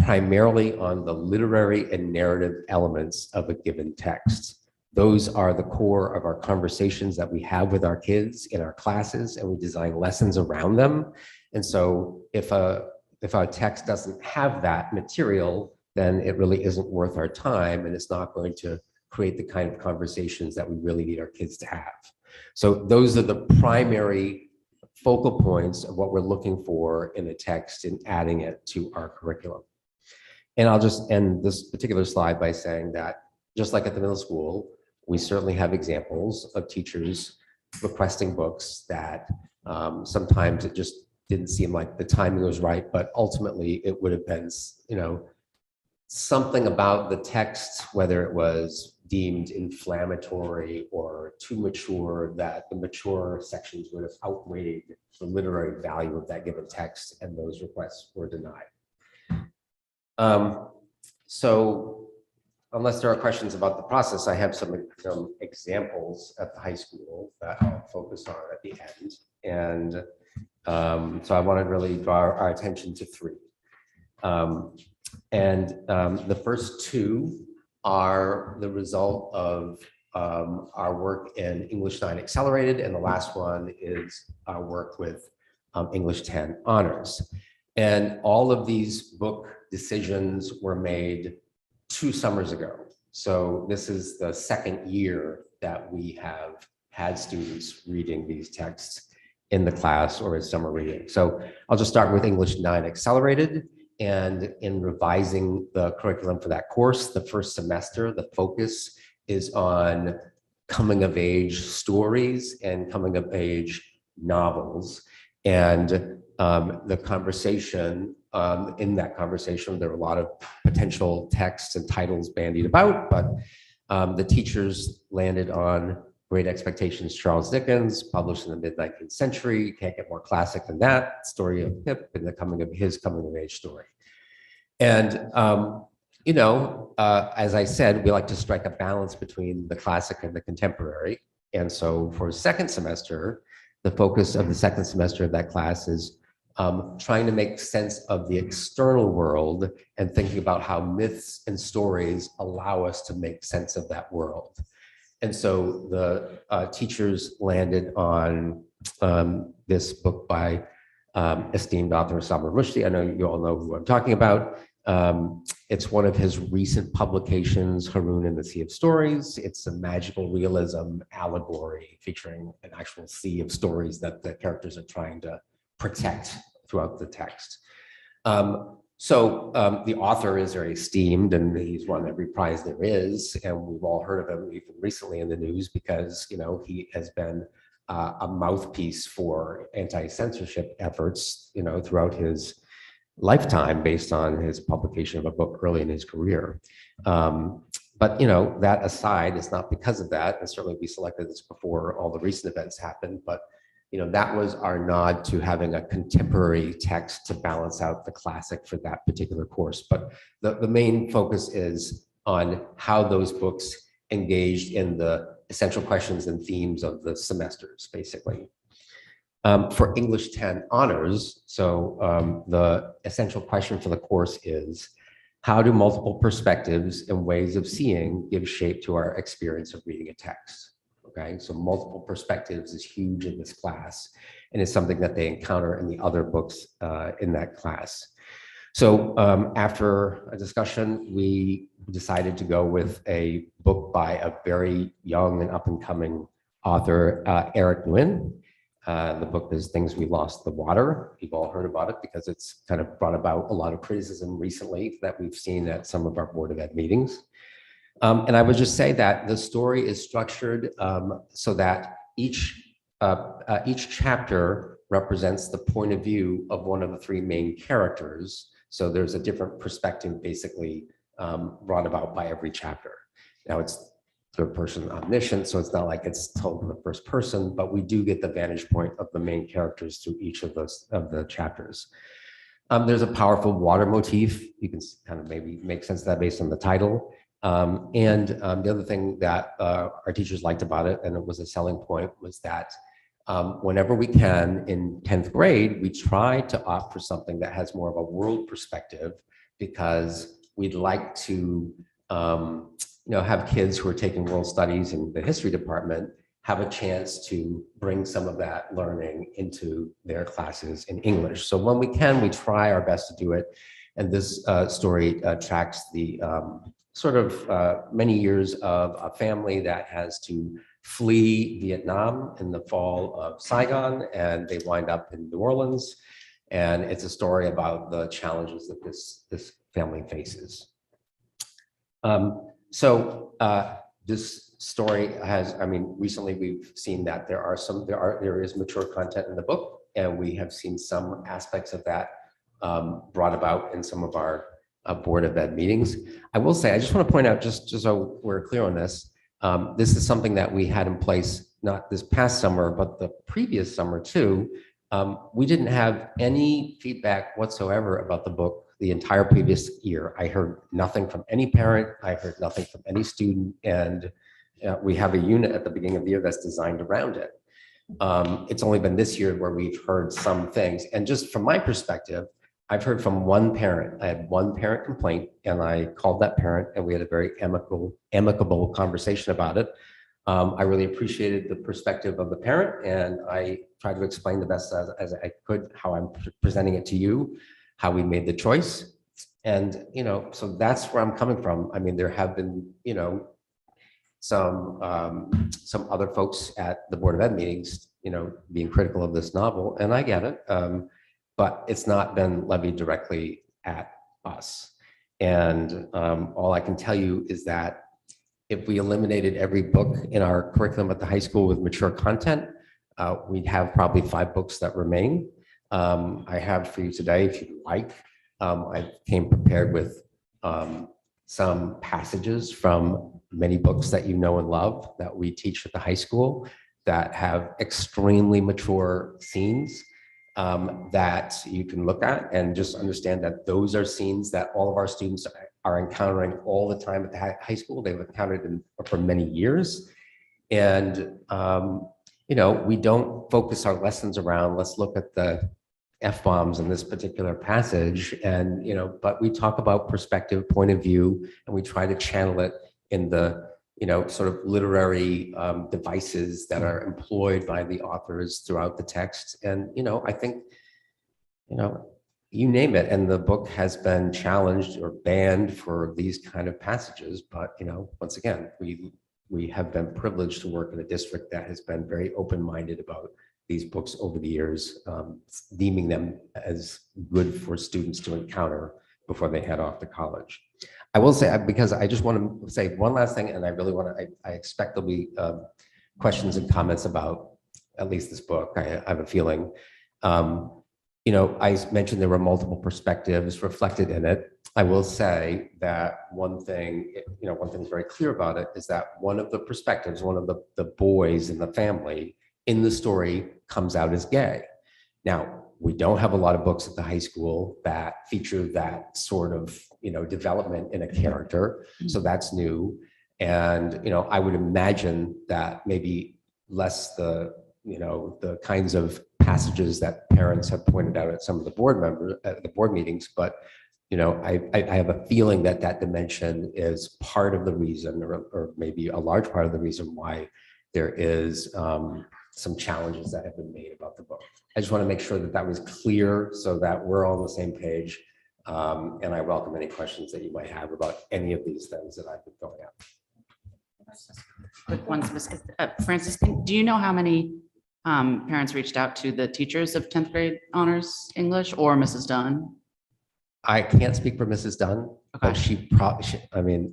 primarily on the literary and narrative elements of a given text. Those are the core of our conversations that we have with our kids in our classes, and we design lessons around them. And so if a text doesn't have that material, then it really isn't worth our time, and it's not going to create the kind of conversations that we really need our kids to have. So those are the primary focal points of what we're looking for in a text and adding it to our curriculum. And I'll just end this particular slide by saying that just like at the middle school, we certainly have examples of teachers requesting books that sometimes it just didn't seem like the timing was right, but ultimately it would have been, you know, something about the text, whether it was deemed inflammatory or too mature, that the mature sections would have outweighed the literary value of that given text, and those requests were denied. So unless there are questions about the process, I have some examples at the high school that I'll focus on at the end. And so I want to really draw our attention to three. The first two are the result of our work in English 9 Accelerated, and the last one is our work with English 10 Honors. And all of these book decisions were made 2 summers ago. So this is the second year that we have had students reading these texts in the class or as summer reading. So I'll just start with English 9 Accelerated. And in revising the curriculum for that course, the first semester, the focus is on coming of age stories and coming of age novels. And the conversation, in that conversation, there were a lot of potential texts and titles bandied about, but the teachers landed on Great Expectations, Charles Dickens, published in the mid-19th century. Can't get more classic than that. Story of Pip and the coming of age story. And, you know, as I said, we like to strike a balance between the classic and the contemporary. And so for second semester, the focus of the second semester of that class is trying to make sense of the external world and thinking about how myths and stories allow us to make sense of that world. And so the teachers landed on this book by esteemed author Salman Rushdie. I know you all know who I'm talking about. It's one of his recent publications, Haroun and the Sea of Stories. It's a magical realism allegory featuring an actual sea of stories that the characters are trying to protect throughout the text. So the author is very esteemed, and he's won every prize there is, and we've all heard of him even recently in the news because, you know, he has been a mouthpiece for anti-censorship efforts, you know, throughout his lifetime based on his publication of a book early in his career. But, you know, that aside, it's not because of that, and certainly we selected this before all the recent events happened, but you know, that was our nod to having a contemporary text to balance out the classic for that particular course. But the main focus is on how those books engaged in the essential questions and themes of the semesters, basically. For English 10 Honors, so the essential question for the course is, how do multiple perspectives and ways of seeing give shape to our experience of reading a text? Okay, so multiple perspectives is huge in this class, and it's something that they encounter in the other books in that class. So after a discussion, we decided to go with a book by a very young and up-and-coming author, Eric Nguyen. The book is Things We Lost the Water. You've all heard about it because it's kind of brought about a lot of criticism recently that we've seen at some of our Board of Ed meetings. And I would just say that the story is structured so that each chapter represents the point of view of one of the three main characters. So there's a different perspective basically brought about by every chapter. Now it's third person omniscient, so it's not like it's told in the first person, but we do get the vantage point of the main characters through each of the chapters. There's a powerful water motif. You can kind of maybe make sense of that based on the title. The other thing that our teachers liked about it, and it was a selling point, was that whenever we can in 10th grade, we try to opt for something that has more of a world perspective, because we'd like to have kids who are taking world studies in the history department have a chance to bring some of that learning into their classes in English. So when we can, we try our best to do it. And this story tracks the sort of many years of a family that has to flee Vietnam in the fall of Saigon, and they wind up in New Orleans. And it's a story about the challenges that this family faces. This story has, recently we've seen that there is mature content in the book, and we have seen some aspects of that brought about in some of our Board of Ed meetings. I will say, I just want to point out, just so we're clear on this, this is something that we had in place, not this past summer, but the previous summer too. We didn't have any feedback whatsoever about the book the entire previous year. I heard nothing from any parent. I heard nothing from any student. And we have a unit at the beginning of the year that's designed around it. It's only been this year where we've heard some things. And just from my perspective, I've heard from one parent. I had one parent complaint, and I called that parent, and we had a very amicable conversation about it. I really appreciated the perspective of the parent, and I tried to explain the best as I could how I'm presenting it to you, how we made the choice. And, so that's where I'm coming from. There have been, some other folks at the Board of Ed meetings, being critical of this novel, and I get it. But it's not been levied directly at us. And all I can tell you is that if we eliminated every book in our curriculum at the high school with mature content, we'd have probably 5 books that remain. I have for you today, if you'd like, I came prepared with some passages from many books that you know and love that we teach at the high school that have extremely mature scenes that you can look at and just understand that those are scenes that all of our students are encountering all the time at the high school. They've encountered them for many years. And, we don't focus our lessons around, let's look at the F-bombs in this particular passage. And, but we talk about perspective, point of view, and we try to channel it in the, sort of literary devices that are employed by the authors throughout the text. And, I think, you name it. And the book has been challenged or banned for these kind of passages. But, once again, we have been privileged to work in a district that has been very open-minded about these books over the years, deeming them as good for students to encounter before they head off to college. I will say, because I just want to say one last thing, and I expect there'll be questions and comments about at least this book. I have a feeling. I mentioned there were multiple perspectives reflected in it. I will say that one thing is very clear about it is that one of the perspectives, one of the boys in the family in the story comes out as gay. Now, we don't have a lot of books at the high school that feature that sort of, development in a character. So that's new. And, I would imagine that maybe less the kinds of passages that parents have pointed out at some of the board members at the board meetings. But, I have a feeling that dimension is part of the reason, or maybe a large part of the reason why there is some challenges that have been made about the book. I just want to make sure that was clear so that we're all on the same page. And I welcome any questions that you might have about any of these things that I've been going at. Quick ones, Francis, do you know how many parents reached out to the teachers of 10th grade honors English or Mrs. Dunn? I can't speak for Mrs. Dunn, but she probably,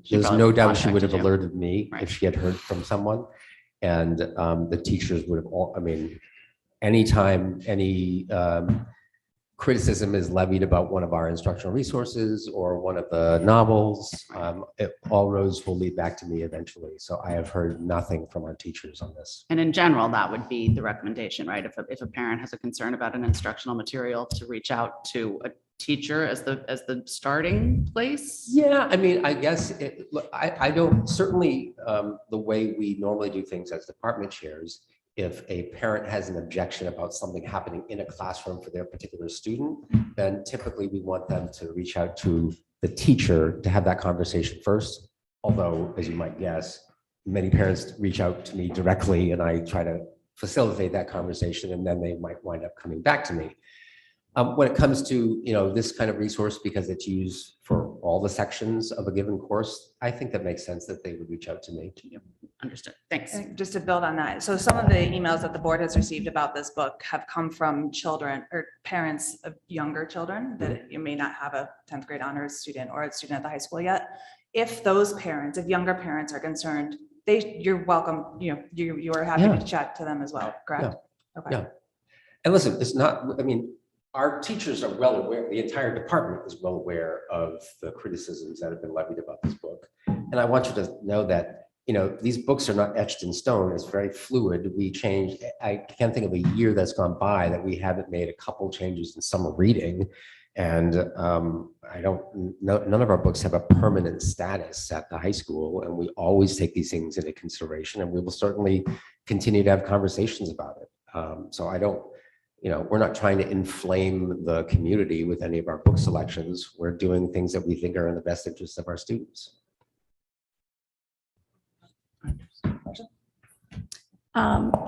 there's probably no doubt she would have contacted you. alerted me Right. if she had heard from someone. And the teachers would have all, anytime any criticism is levied about one of our instructional resources or one of the novels, all roads will lead back to me eventually. So I have heard nothing from our teachers on this. And in general, that would be the recommendation, right? If a parent has a concern about an instructional material, to reach out to a teacher as the starting place? Yeah, I mean, I guess, look, I don't, certainly the way we normally do things as department chairs, if a parent has an objection about something happening in a classroom for their particular student, then typically we want them to reach out to the teacher to have that conversation first. Although, as you might guess, many parents reach out to me directly and I try to facilitate that conversation, and then they might wind up coming back to me. When it comes to, this kind of resource, because it's used for all the sections of a given course, I think that makes sense that they would reach out to me. Understood. Thanks. And just to build on that, so some of the emails that the board has received about this book have come from children or parents of younger children that you may not have a 10th grade honors student or a student at the high school yet. If those parents, if younger parents are concerned, you're welcome, you are happy to chat to them as well, correct? Okay. Yeah. And listen, it's not, our teachers are well aware, the entire department is well aware of the criticisms that have been levied about this book. And I want you to know that, these books are not etched in stone. It's very fluid. We change. I can't think of a year that's gone by that we haven't made a couple changes in summer reading. And none of our books have a permanent status at the high school. And we always take these things into consideration, and we will certainly continue to have conversations about it. So I don't, we're not trying to inflame the community with any of our book selections. We're doing things that we think are in the best interest of our students.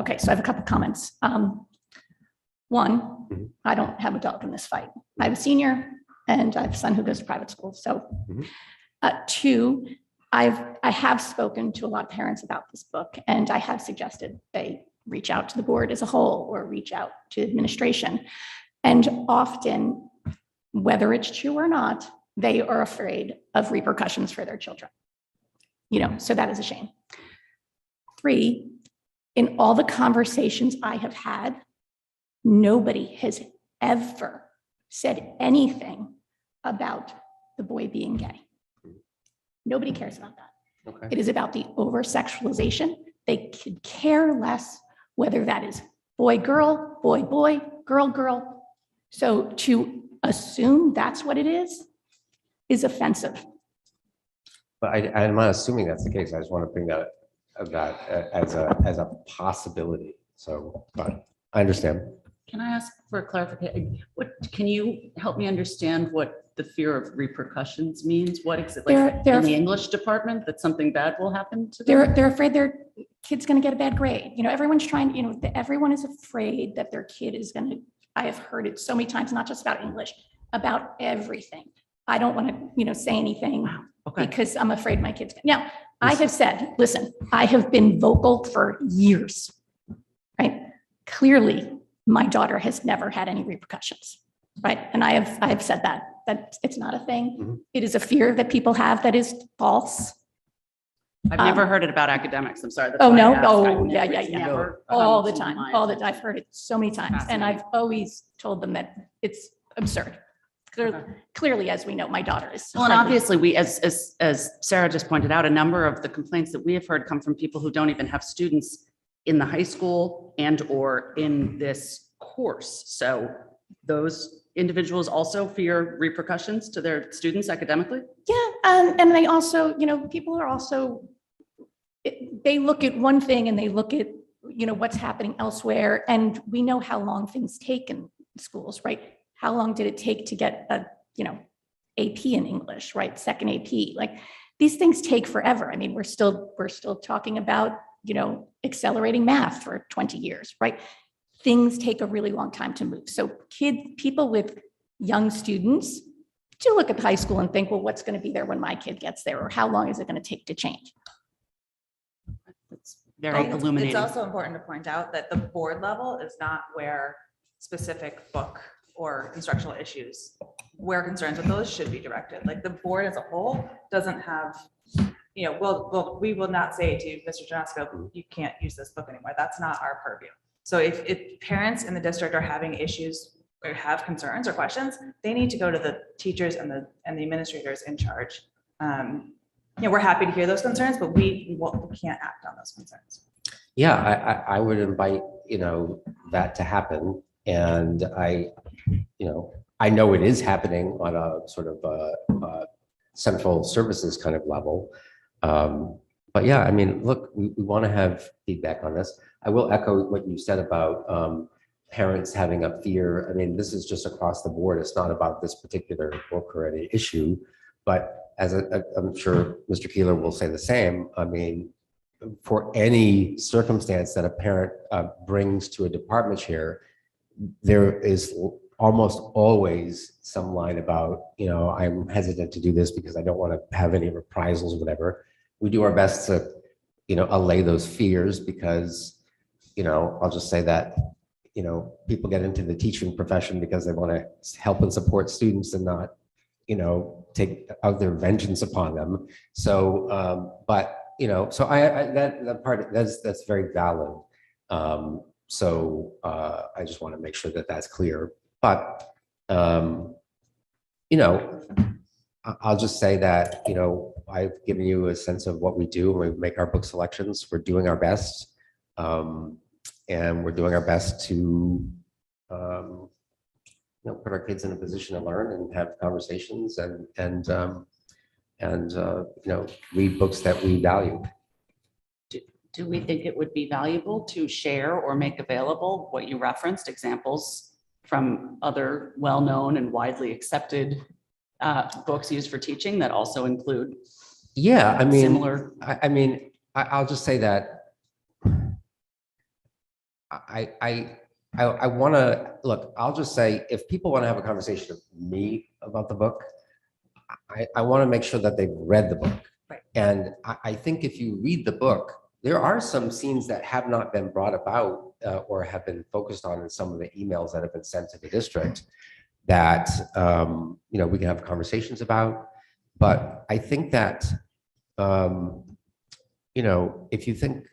Okay, so I have a couple comments. One, I don't have a dog in this fight. I have a senior and I have a son who goes to private school. So two, I have spoken to a lot of parents about this book, and I have suggested they reach out to the board as a whole or reach out to administration. And often, whether it's true or not, they are afraid of repercussions for their children. So that is a shame. Three, in all the conversations I have had, nobody has ever said anything about the boy being gay. Nobody cares about that. Okay. It is about the over-sexualization. They could care less whether that is boy, girl, girl, girl. So to assume that's what it is offensive. But I'm not assuming that's the case. I just want to bring that as a possibility. So, but I understand. Can I ask for a clarification? Can you help me understand what the fear of repercussions means? What exactly, They're in the English department, that something bad will happen to them? They're afraid their kid's going to get a bad grade. Everyone's trying, everyone is afraid that their kid is going to, I have heard it so many times, not just about English, about everything. I don't want to, say anything because I'm afraid my kid's going to. Now, I have said, listen, I have been vocal for years, right? Clearly, my daughter has never had any repercussions, right? And I have said that it's not a thing. It is a fear that people have that is false. I've never heard it about academics. I'm sorry. Oh, no. I've Yeah. never All the come to time. mind. I've heard it so many times, and I've always told them that it's absurd. Clearly, as we know, my daughter is. Well, and obviously we, as Sarah just pointed out, a number of the complaints that we have heard come from people who don't even have students in the high school and or in this course. So those individuals also fear repercussions to their students academically? Yeah, and they also, people are also, they look at one thing and they look at, what's happening elsewhere. And we know how long things take in schools, right? How long did it take to get a, AP in English, right? Second AP, like these things take forever. I mean, we're still talking about, accelerating math for 20 years, right? Things take a really long time to move. So people with young students do look at high school and think, well, what's going to be there when my kid gets there? Or how long is it going to take to change? It's very illuminating. It's also important to point out that the board level is not where specific book or instructional issues, where concerns with those should be directed. Like the board as a whole doesn't have, we will not say to Mr. Janowsko, you can't use this book anymore. That's not our purview. So if parents in the district are having issues or have concerns or questions, they need to go to the teachers and the administrators in charge. We're happy to hear those concerns, but we can't act on those concerns. Yeah, I would invite, that to happen. And I know it is happening on a sort of central services kind of level. But yeah, I mean, look, we want to have feedback on this. I will echo what you said about parents having a fear. I mean, this is just across the board. It's not about this particular book or any issue, but as I'm sure Mr. Keeler will say the same. I mean, for any circumstance that a parent brings to a department chair, there is almost always some line about, I'm hesitant to do this because I don't want to have any reprisals or whatever. We do our best to, allay those fears because, I'll just say that, people get into the teaching profession because they want to help and support students and not, take out their vengeance upon them. So, but, so that part, that's very valid. So I just want to make sure that that's clear. But, I'll just say that, I've given you a sense of what we do when we make our book selections. We're doing our best. And we're doing our best to, put our kids in a position to learn and have conversations and read books that we value. Do we think it would be valuable to share or make available what you referenced, examples from other well-known and widely accepted books used for teaching that also include? Yeah, I mean, similar. I'll just say that I want to look. I'll just say if people want to have a conversation with me about the book, I want to make sure that they've read the book. Right. And I think if you read the book, there are some scenes that have not been brought about or have been focused on in some of the emails that have been sent to the district that we can have conversations about. But I think that if you think,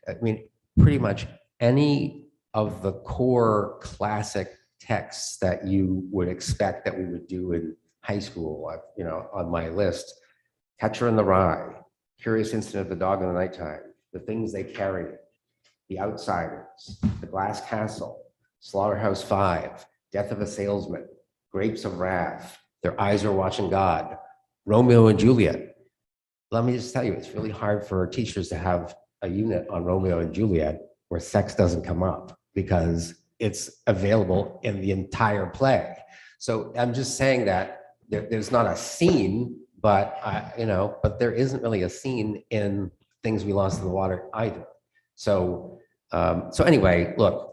pretty much any of the core classic texts that you would expect that we would do in high school, on my list, Catcher in the Rye, Curious Incident of the Dog in the Nighttime, The Things They Carry, The Outsiders, The Glass Castle, Slaughterhouse-Five, Death of a Salesman, Grapes of Wrath, Their Eyes Are Watching God, Romeo and Juliet. Let me just tell you, it's really hard for teachers to have a unit on Romeo and Juliet where sex doesn't come up because it's available in the entire play. So I'm just saying that there's not a scene, but but there isn't really a scene in Things We Lost in the Water either. So anyway, look,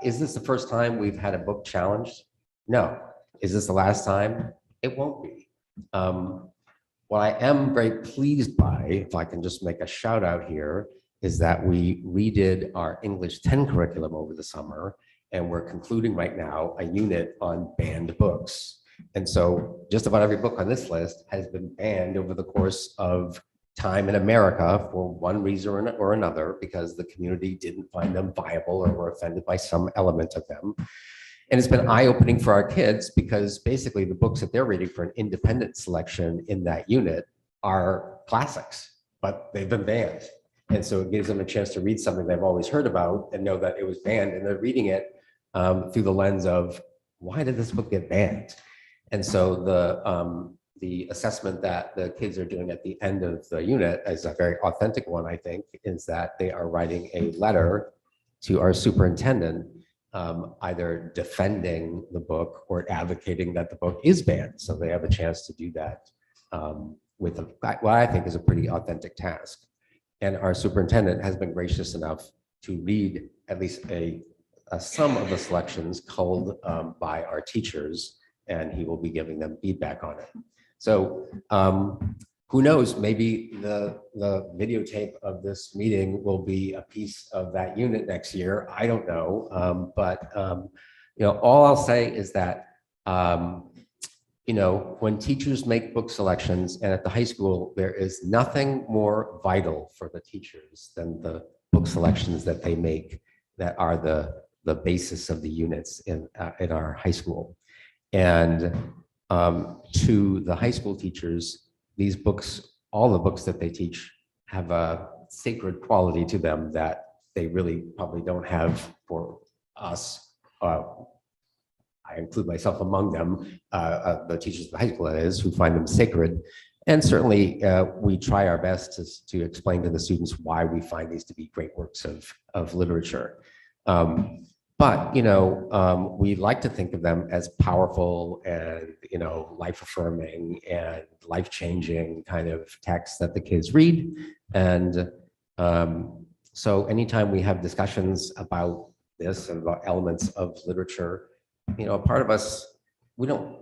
is this the first time we've had a book challenged? No. Is this the last time? It won't be. What I am very pleased by, if I can just make a shout out here, is that we redid our English 10 curriculum over the summer, and we're concluding right now a unit on banned books. And so just about every book on this list has been banned over the course of time in America for one reason or another, because the community didn't find them viable or were offended by some element of them. And it's been eye-opening for our kids because basically the books that they're reading for an independent selection in that unit are classics, but they've been banned. And so it gives them a chance to read something they've always heard about and know that it was banned, and they're reading it through the lens of, why did this book get banned? And so the assessment that the kids are doing at the end of the unit is a very authentic one, I think, is that they are writing a letter to our superintendent, either defending the book or advocating that the book is banned. So they have a chance to do that with what I think is a pretty authentic task. And our superintendent has been gracious enough to read at least some of the selections culled by our teachers, and he will be giving them feedback on it. So who knows, maybe the videotape of this meeting will be a piece of that unit next year. I don't know. But all I'll say is that, when teachers make book selections, and at the high school, there is nothing more vital for the teachers than the book selections that they make. that are the basis of the units in our high school. And to the high school teachers, these books, all the books that they teach have a sacred quality to them that they really probably don't have for us. I include myself among them, the teachers of the high school, that is, who find them sacred. And certainly we try our best to explain to the students why we find these to be great works of literature. But, we like to think of them as powerful and, life-affirming and life-changing kind of texts that the kids read. And so anytime we have discussions about this and about elements of literature, a part of us, we don't,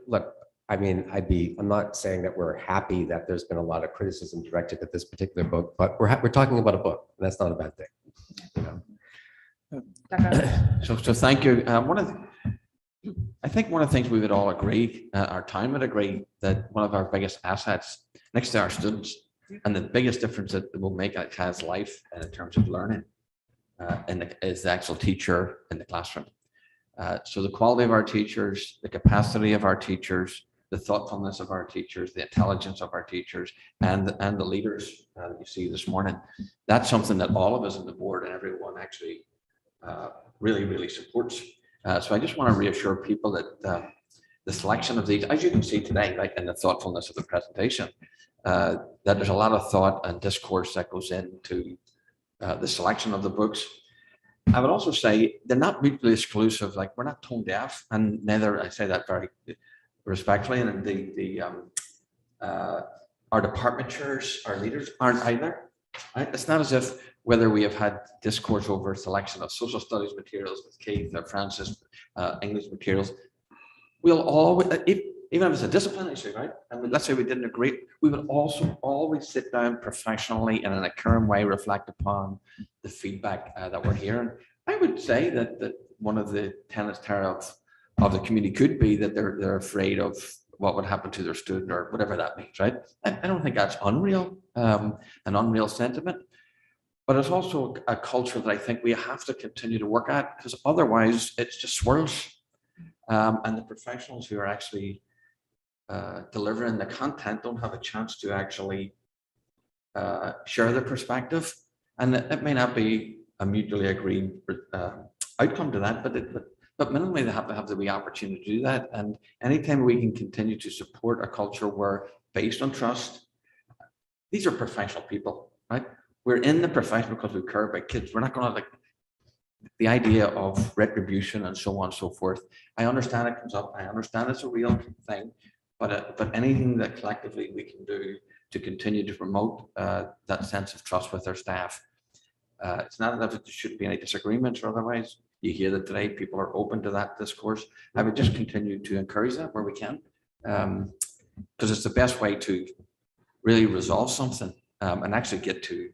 look, I'm not saying that we're happy that there's been a lot of criticism directed at this particular book, but we're talking about a book, and that's not a bad thing, So thank you. I think one of the things we would all agree, our town would agree, that one of our biggest assets next to our students, and the biggest difference that will make a child's life in terms of learning, is the actual teacher in the classroom. So the quality of our teachers, the capacity of our teachers, the thoughtfulness of our teachers, the intelligence of our teachers, and the leaders that you see this morning, that's something that all of us on the board and everyone actually really, really supports. So I just want to reassure people that the selection of these, as you can see today, right, and the thoughtfulness of the presentation, that there's a lot of thought and discourse that goes into the selection of the books. I would also say they're not mutually exclusive. Like, we're not tone deaf, and neither, I say that very respectfully, and our department chairs, our leaders aren't either. Right? It's not as if whether we have had discourse over selection of social studies materials with Keith or Francis, English materials, we'll always, even if it's a discipline issue, right? And let's say we didn't agree, we would also always sit down professionally and in a current way reflect upon the feedback that we're hearing. I would say that one of the tenets of the community could be that they're afraid of what would happen to their student or whatever that means, right? I don't think that's unreal, an unreal sentiment. But it's also a culture that I think we have to continue to work at, because otherwise it just swirls. And the professionals who are actually delivering the content don't have a chance to actually share their perspective. And it may not be a mutually agreed outcome to that, but minimally they have to have the opportunity to do that. And anytime we can continue to support a culture where, based on trust, these are professional people, right? We're in the profession because we care about kids. We're not going to, like, the idea of retribution and so on and so forth. I understand it comes up. I understand it's a real thing, but anything that collectively we can do to continue to promote that sense of trust with our staff. It's not that there should be any disagreements or otherwise. You hear that today people are open to that discourse. I would just continue to encourage that where we can, because it's the best way to really resolve something and actually get to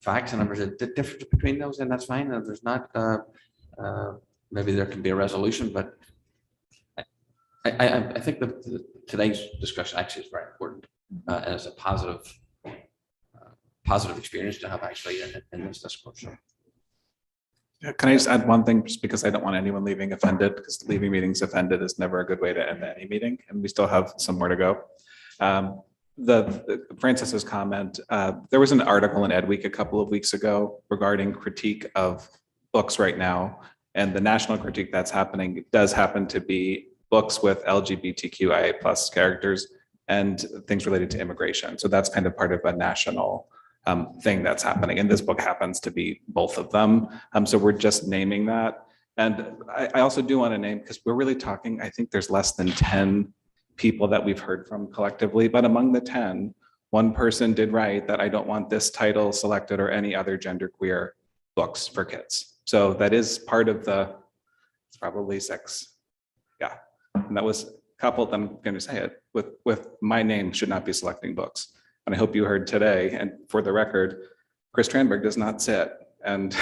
facts. And if there's a difference between those, then that's fine. And if there's not, maybe there can be a resolution. But I think that today's discussion actually is very important, and it's a positive experience to have actually in this discourse. Yeah, can I just add one thing, just because I don't want anyone leaving offended, because leaving meetings offended is never a good way to end any meeting, and we still have some more to go. The Francis's comment, there was an article in Ed Week a couple of weeks ago regarding critique of books right now, and the national critique that's happening does happen to be books with LGBTQIA+ characters and things related to immigration. So that's kind of part of a national thing that's happening, and this book happens to be both of them. So we're just naming that. And I also do want to name, because we're really talking, I think there's less than 10 people that we've heard from collectively, but among the 10, one person did write that I don't want this title selected or any other genderqueer books for kids. So that is part of it's probably 6. Yeah, and that was coupled, I'm going to say it, with my name should not be selecting books. And I hope you heard today, and for the record, Chris Tranberg does not sit and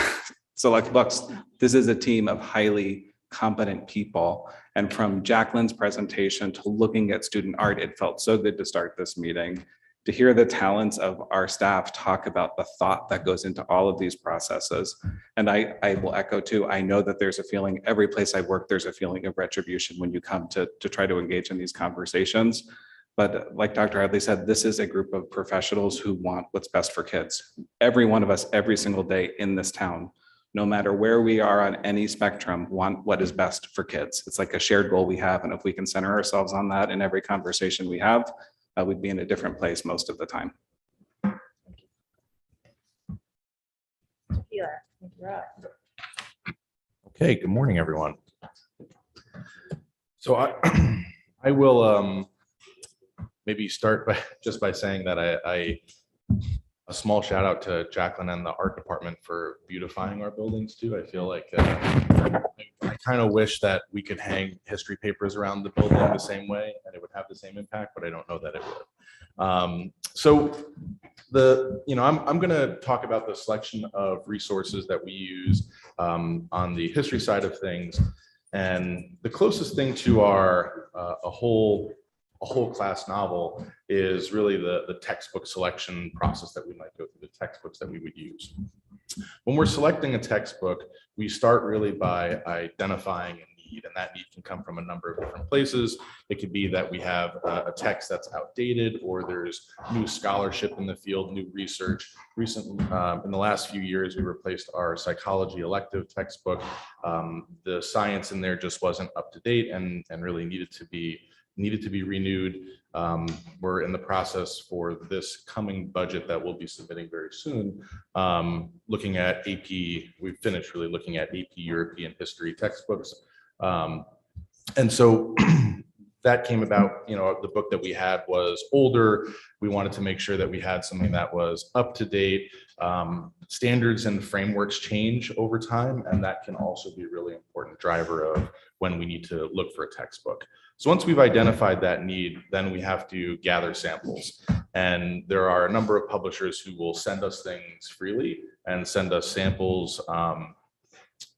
select books. This is a team of highly competent people. And from Jacqueline's presentation to looking at student art, it felt so good to start this meeting to hear the talents of our staff talk about the thought that goes into all of these processes. And I will echo too, I know that there's a feeling, every place I work, there's a feeling of retribution when you come to try to engage in these conversations. But like Dr. Hadley said, this is a group of professionals who want what's best for kids. Every one of us, every single day in this town, no matter where we are on any spectrum, want what is best for kids. It's like a shared goal we have. And if we can center ourselves on that in every conversation we have, we'd be in a different place most of the time. Okay, good morning, everyone. So I will maybe start by saying that a small shout out to Jacqueline and the art department for beautifying our buildings too. I feel like I kind of wish that we could hang history papers around the building the same way and it would have the same impact, but I don't know that it would. So I'm going to talk about the selection of resources that we use on the history side of things. And the closest thing to our a whole class novel is really the textbook selection process that we might go through, the textbooks that we would use. When we're selecting a textbook, we start really by identifying a need, and that need can come from a number of different places. It could be that we have a text that's outdated, or there's new scholarship in the field, new research. Recently, in the last few years, we replaced our psychology elective textbook. The science in there just wasn't up to date and really needed to be renewed. We're in the process for this coming budget that we'll be submitting very soon, looking at AP. We've finished really looking at AP European history textbooks. And so that came about, the book that we had was older. We wanted to make sure that we had something that was up to date. Standards and frameworks change over time, and that can also be a really important driver of when we need to look for a textbook. So once we've identified that need, then we have to gather samples. And there are a number of publishers who will send us things freely and send us samples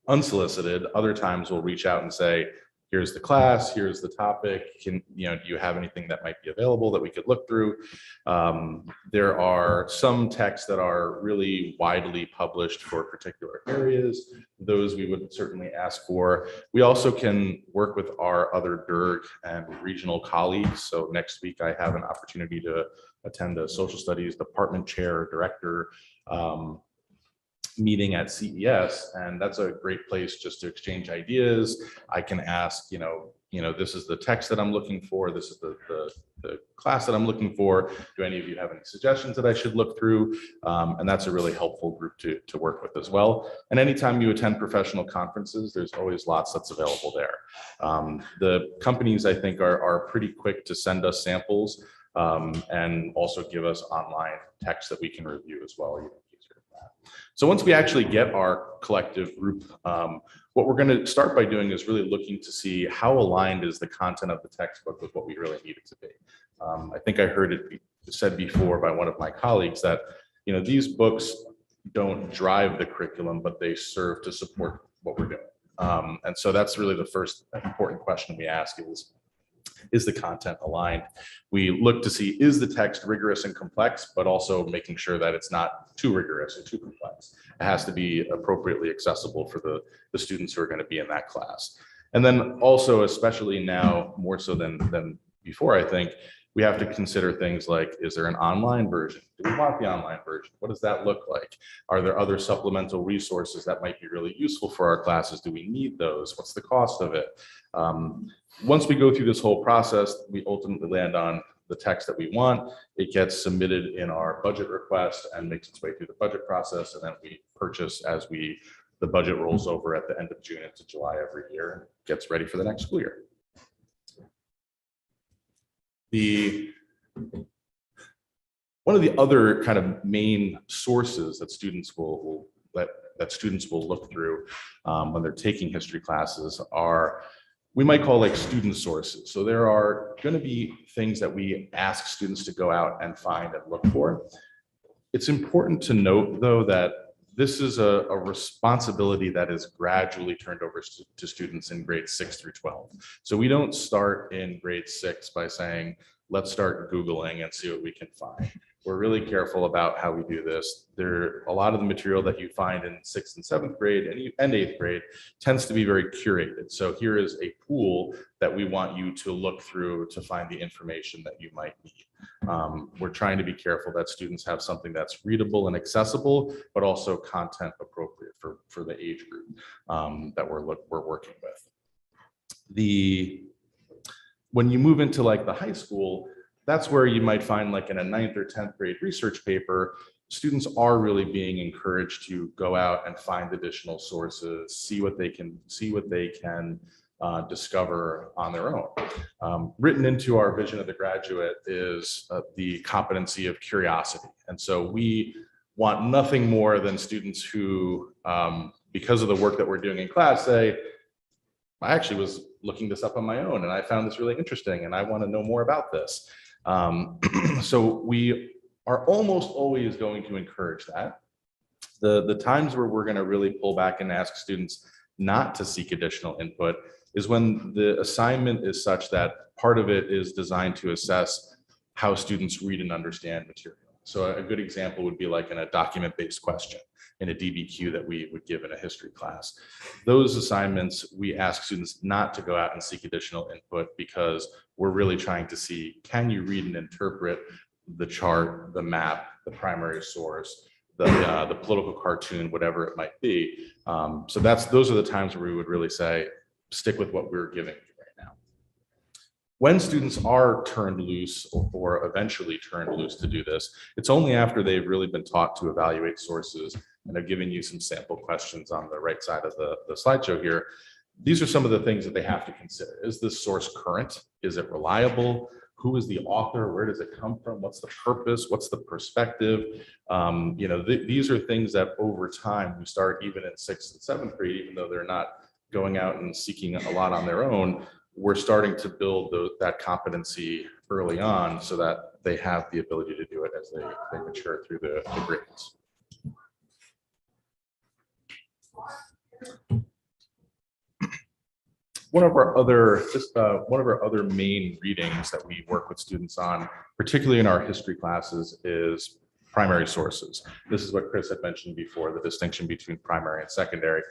unsolicited. Other times we'll reach out and say, here's the class, here's the topic. Do you have anything that might be available that we could look through? There are some texts that are really widely published for particular areas. Those we would certainly ask for. We also can work with our other DERG and regional colleagues. So next week I have an opportunity to attend a social studies department chair or director meeting at CES, and that's a great place just to exchange ideas. I can ask, this is the text that I'm looking for. This is the class that I'm looking for. Do any of you have any suggestions that I should look through? And that's a really helpful group to work with as well. And anytime you attend professional conferences, there's always lots that's available there. The companies, I think, are pretty quick to send us samples and also give us online text that we can review as well. So once we actually get our collective group, what we're going to start by doing is really looking to see how aligned is the content of the textbook with what we really need it to be. I think I heard it said before by one of my colleagues that, these books don't drive the curriculum, but they serve to support what we're doing. And so that's really the first important question we ask is the content aligned? We look to see, is the text rigorous and complex, but also making sure that it's not too rigorous or too complex. It has to be appropriately accessible for the students who are going to be in that class. And then also, especially now, more so than before, I think, we have to consider things like, is there an online version? Do we want the online version? What does that look like? Are there other supplemental resources that might be really useful for our classes? Do we need those? What's the cost of it? Once we go through this whole process, we ultimately land on the text that we want. It gets submitted in our budget request and makes its way through the budget process. And then we purchase as the budget rolls over at the end of June into July every year and gets ready for the next school year. One of the other kind of main sources that students will look through when they're taking history classes are, we might call like student sources. So there are going to be things that we ask students to go out and find and look for. It's important to note, though, that this is a responsibility that is gradually turned over to students in grades 6 through 12. So we don't start in grade 6 by saying, let's start Googling and see what we can find. We're really careful about how we do this. A lot of the material that you find in 6th and 7th grade and 8th grade tends to be very curated. So here is a pool that we want you to look through to find the information that you might need. We're trying to be careful that students have something that's readable and accessible, but also content appropriate for the age group that we're working with. When you move into like the high school, that's where you might find, like in a 9th or 10th grade research paper, students are really being encouraged to go out and find additional sources, see what they can discover on their own. Written into our vision of the graduate is the competency of curiosity. And so we want nothing more than students who, because of the work that we're doing in class, say, I actually was looking this up on my own and I found this really interesting and I want to know more about this. So we are almost always going to encourage that. The times where we're going to really pull back and ask students not to seek additional input is when the assignment is such that part of it is designed to assess how students read and understand material. So a good example would be like in a document-based question in a DBQ that we would give in a history class. Those assignments, we ask students not to go out and seek additional input because we're really trying to see, can you read and interpret the chart, the map, the primary source, the political cartoon, whatever it might be. So those are the times where we would really say, stick with what we're giving you right now. When students are turned loose or eventually turned loose to do this, it's only after they've really been taught to evaluate sources, and I've given you some sample questions on the right side of the slideshow here. These are some of the things that they have to consider. Is this source current? Is it reliable? Who is the author? Where does it come from? What's the purpose? What's the perspective? These are things that over time we start even in 6th and 7th grade, even though they're not going out and seeking a lot on their own, we're starting to build that competency early on so that they have the ability to do it as they mature through the grades. One of our other main readings that we work with students on, particularly in our history classes, is primary sources. This is what Chris had mentioned before, the distinction between primary and secondary.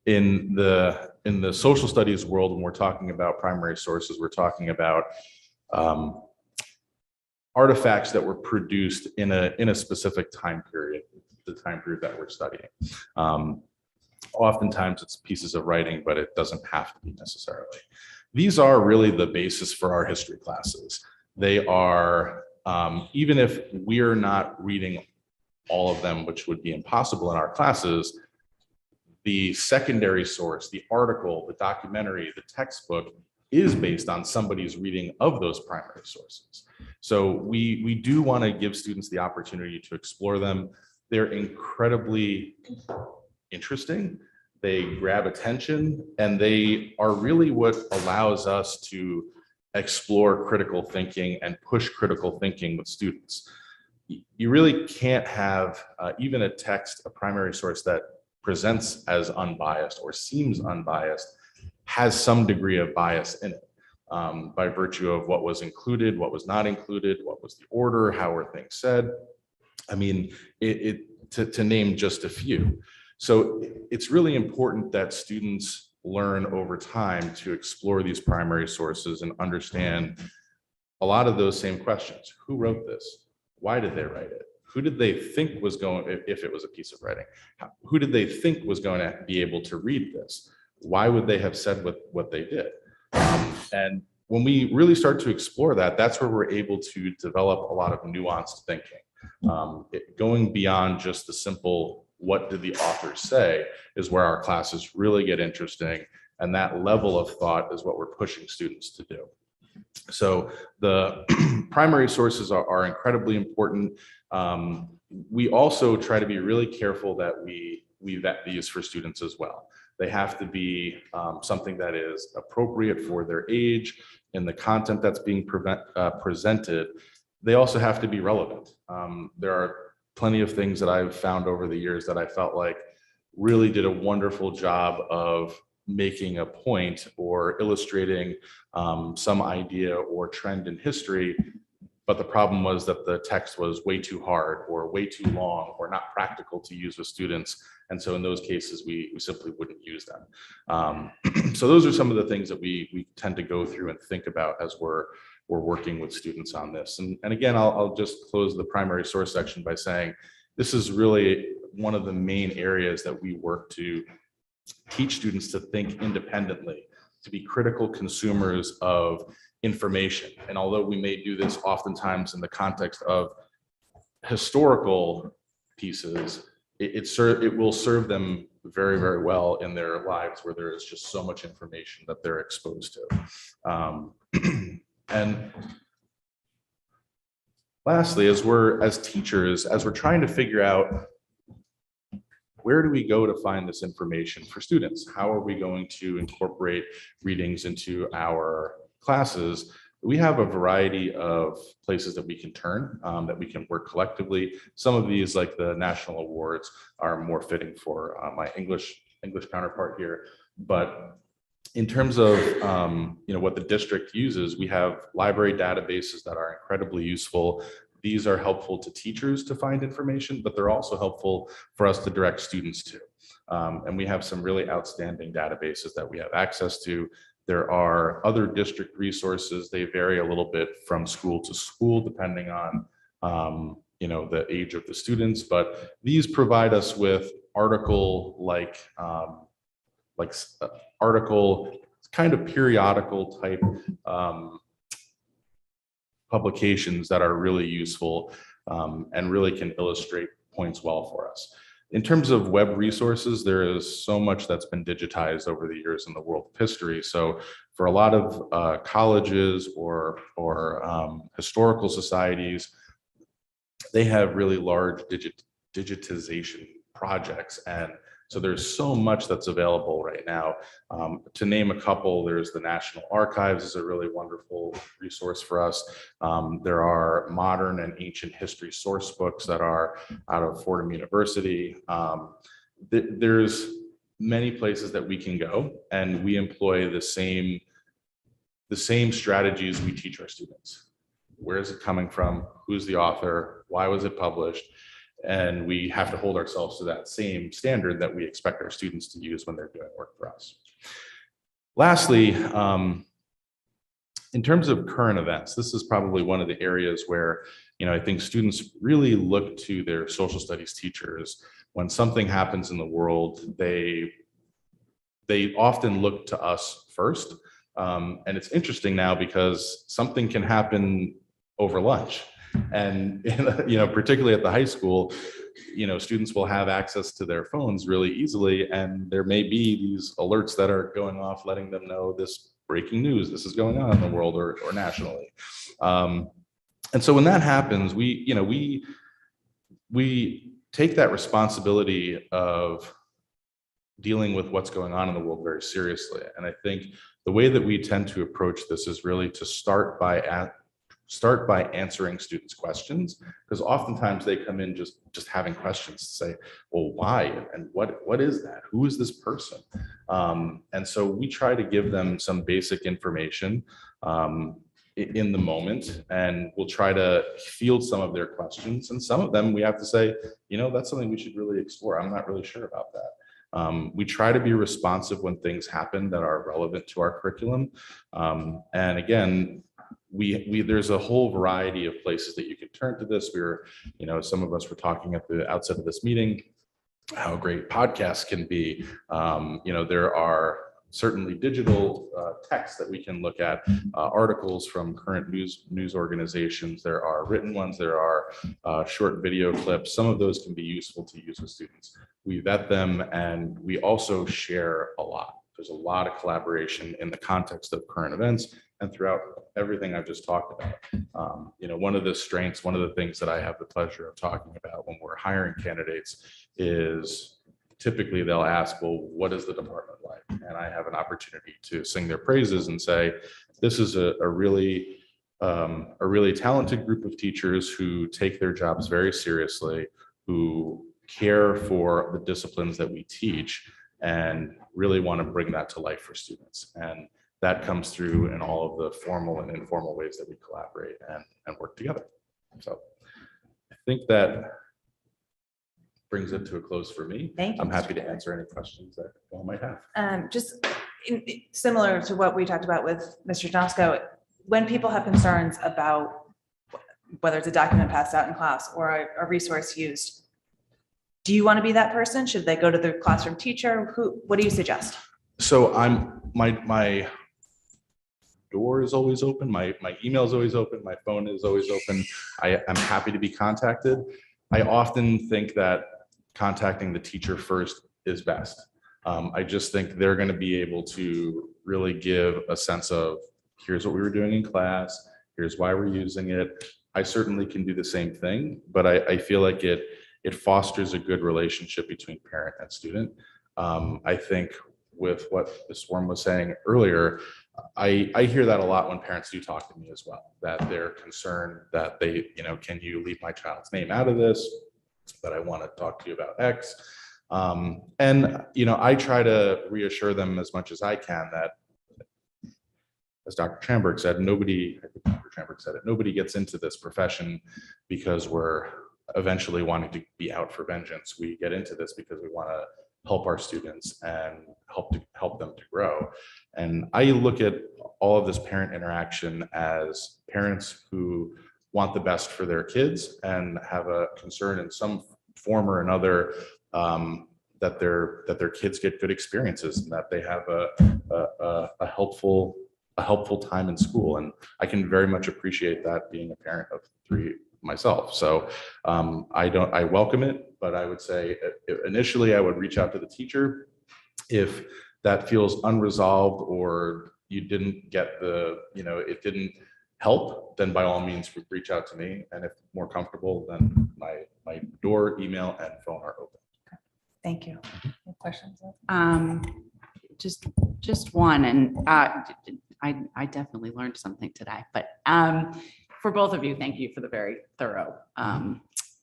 In the social studies world, when we're talking about primary sources, we're talking about artifacts that were produced in a specific time period, the time period that we're studying. Oftentimes it's pieces of writing, but it doesn't have to be necessarily. These are really the basis for our history classes. They are, even if we're not reading all of them, which would be impossible in our classes, the secondary source, the article, the documentary, the textbook is based on somebody's reading of those primary sources. So we do want to give students the opportunity to explore them. They're incredibly interesting, they grab attention, and they are really what allows us to explore critical thinking and push critical thinking with students. You really can't have even a text, a primary source that presents as unbiased or seems unbiased, has some degree of bias in it by virtue of what was included, what was not included, what was the order, how were things said. I mean, to name just a few. So it's really important that students learn over time to explore these primary sources and understand a lot of those same questions. Who wrote this? Why did they write it? Who did they think was going, if it was a piece of writing, who did they think was going to be able to read this? Why would they have said what they did? And when we really start to explore that, that's where we're able to develop a lot of nuanced thinking. Going beyond just the simple, what did the author say, is where our classes really get interesting. And that level of thought is what we're pushing students to do. So the primary sources are incredibly important. We also try to be really careful that we vet these for students as well. They have to be something that is appropriate for their age and the content that's being presented. They also have to be relevant. There are plenty of things that I've found over the years that I felt like really did a wonderful job of making a point or illustrating some idea or trend in history, But the problem was that the text was way too hard or way too long or not practical to use with students. And so in those cases, we simply wouldn't use them. So those are some of the things that we tend to go through and think about as we're working with students on this. And again, I'll just close the primary source section by saying, this is really one of the main areas that we work to teach students to think independently, to be critical consumers of information. And although we may do this oftentimes in the context of historical pieces, it will serve them very, very well in their lives where there is just so much information that they're exposed to. And lastly, as teachers, as we're trying to figure out where do we go to find this information for students? How are we going to incorporate readings into our classes? We have a variety of places that we can turn, that we can work collectively. Some of these, like the national awards, are more fitting for my English counterpart here. But in terms of what the district uses, we have library databases that are incredibly useful. These are helpful to teachers to find information, but they're also helpful for us to direct students to. And we have some really outstanding databases that we have access to. There are other district resources. They vary a little bit from school to school, depending on the age of the students, but these provide us with article kind of periodical type publications that are really useful and really can illustrate points well for us. In terms of web resources, there is so much that's been digitized over the years in the world of history. So for a lot of colleges or historical societies, they have really large digitization projects. And so there's so much that's available right now. To name a couple, there's the National Archives is a really wonderful resource for us. There are modern and ancient history source books that are out of Fordham University. There's many places that we can go, and we employ the same strategies we teach our students. Where is it coming from? Who's the author? Why was it published? And we have to hold ourselves to that same standard that we expect our students to use when they're doing work for us. Lastly, in terms of current events, this is probably one of the areas where I think students really look to their social studies teachers. When something happens in the world, they often look to us first. And it's interesting now because something can happen over lunch. And, particularly at the high school, students will have access to their phones really easily. And there may be these alerts that are going off, letting them know this breaking news, this is going on in the world or nationally. And so when that happens, we take that responsibility of dealing with what's going on in the world very seriously. And I think the way that we tend to approach this is really to start by answering students' questions, because oftentimes they come in just having questions to say, well, why and what is that? Who is this person? And so we try to give them some basic information in the moment, and we'll try to field some of their questions. And some of them we have to say, that's something we should really explore. I'm not really sure about that. We try to be responsive when things happen that are relevant to our curriculum. And again, there's a whole variety of places that you can turn to this. Some of us were talking at the outset of this meeting how great podcasts can be. There are certainly digital texts that we can look at, articles from current news organizations. There are written ones, there are short video clips. Some of those can be useful to use with students. We vet them, and we also share a lot. There's a lot of collaboration in the context of current events and throughout everything I've just talked about. One of the strengths, one of the things that I have the pleasure of talking about when we're hiring candidates is typically they'll ask, well, what is the department like? And I have an opportunity to sing their praises and say, this is a really talented group of teachers who take their jobs very seriously, who care for the disciplines that we teach and really want to bring that to life for students. And that comes through in all of the formal and informal ways that we collaborate and work together. So I think that brings it to a close for me. Thank you. I'm happy to answer any questions that you all might have. Just similar to what we talked about with Mr. Josko, when people have concerns about whether it's a document passed out in class or a resource used, do you want to be that person? Should they go to the classroom teacher? What do you suggest? So my door is always open. My email is always open. My phone is always open. I'm happy to be contacted. I often think that contacting the teacher first is best. I just think they're going to be able to really give a sense of, here's what we were doing in class. Here's why we're using it. I certainly can do the same thing, but I feel like it fosters a good relationship between parent and student. I think with what Ms. Worm was saying earlier, I hear that a lot when parents do talk to me as well, that they're concerned that they, can you leave my child's name out of this, that I want to talk to you about X. And I try to reassure them as much as I can that, as Dr. Tramberg said, nobody gets into this profession because we're eventually wanting to be out for vengeance. We get into this because we want to help our students and help them to grow. And I look at all of this parent interaction as parents who want the best for their kids and have a concern in some form or another that their kids get good experiences and that they have a helpful time in school. And I can very much appreciate that being a parent of 3 myself. So I welcome it, but I would say initially I would reach out to the teacher. If that feels unresolved or you didn't get it didn't help, then by all means reach out to me. And if more comfortable, then my door, email, and phone are open. Thank you. Any questions? Just one, and I definitely learned something today, but for both of you, thank you for the very thorough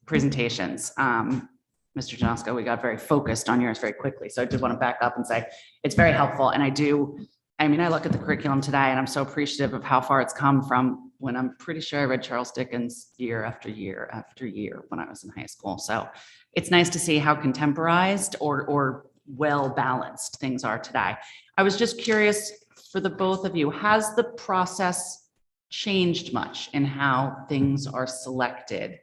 presentations. Mr. Josko, we got very focused on yours very quickly. So I did want to back up and say it's very helpful. And I look at the curriculum today and I'm so appreciative of how far it's come from when I'm pretty sure I read Charles Dickens year after year after year when I was in high school. So it's nice to see how contemporized or well balanced things are today. I was just curious for the both of you, has the process changed much in how things are selected?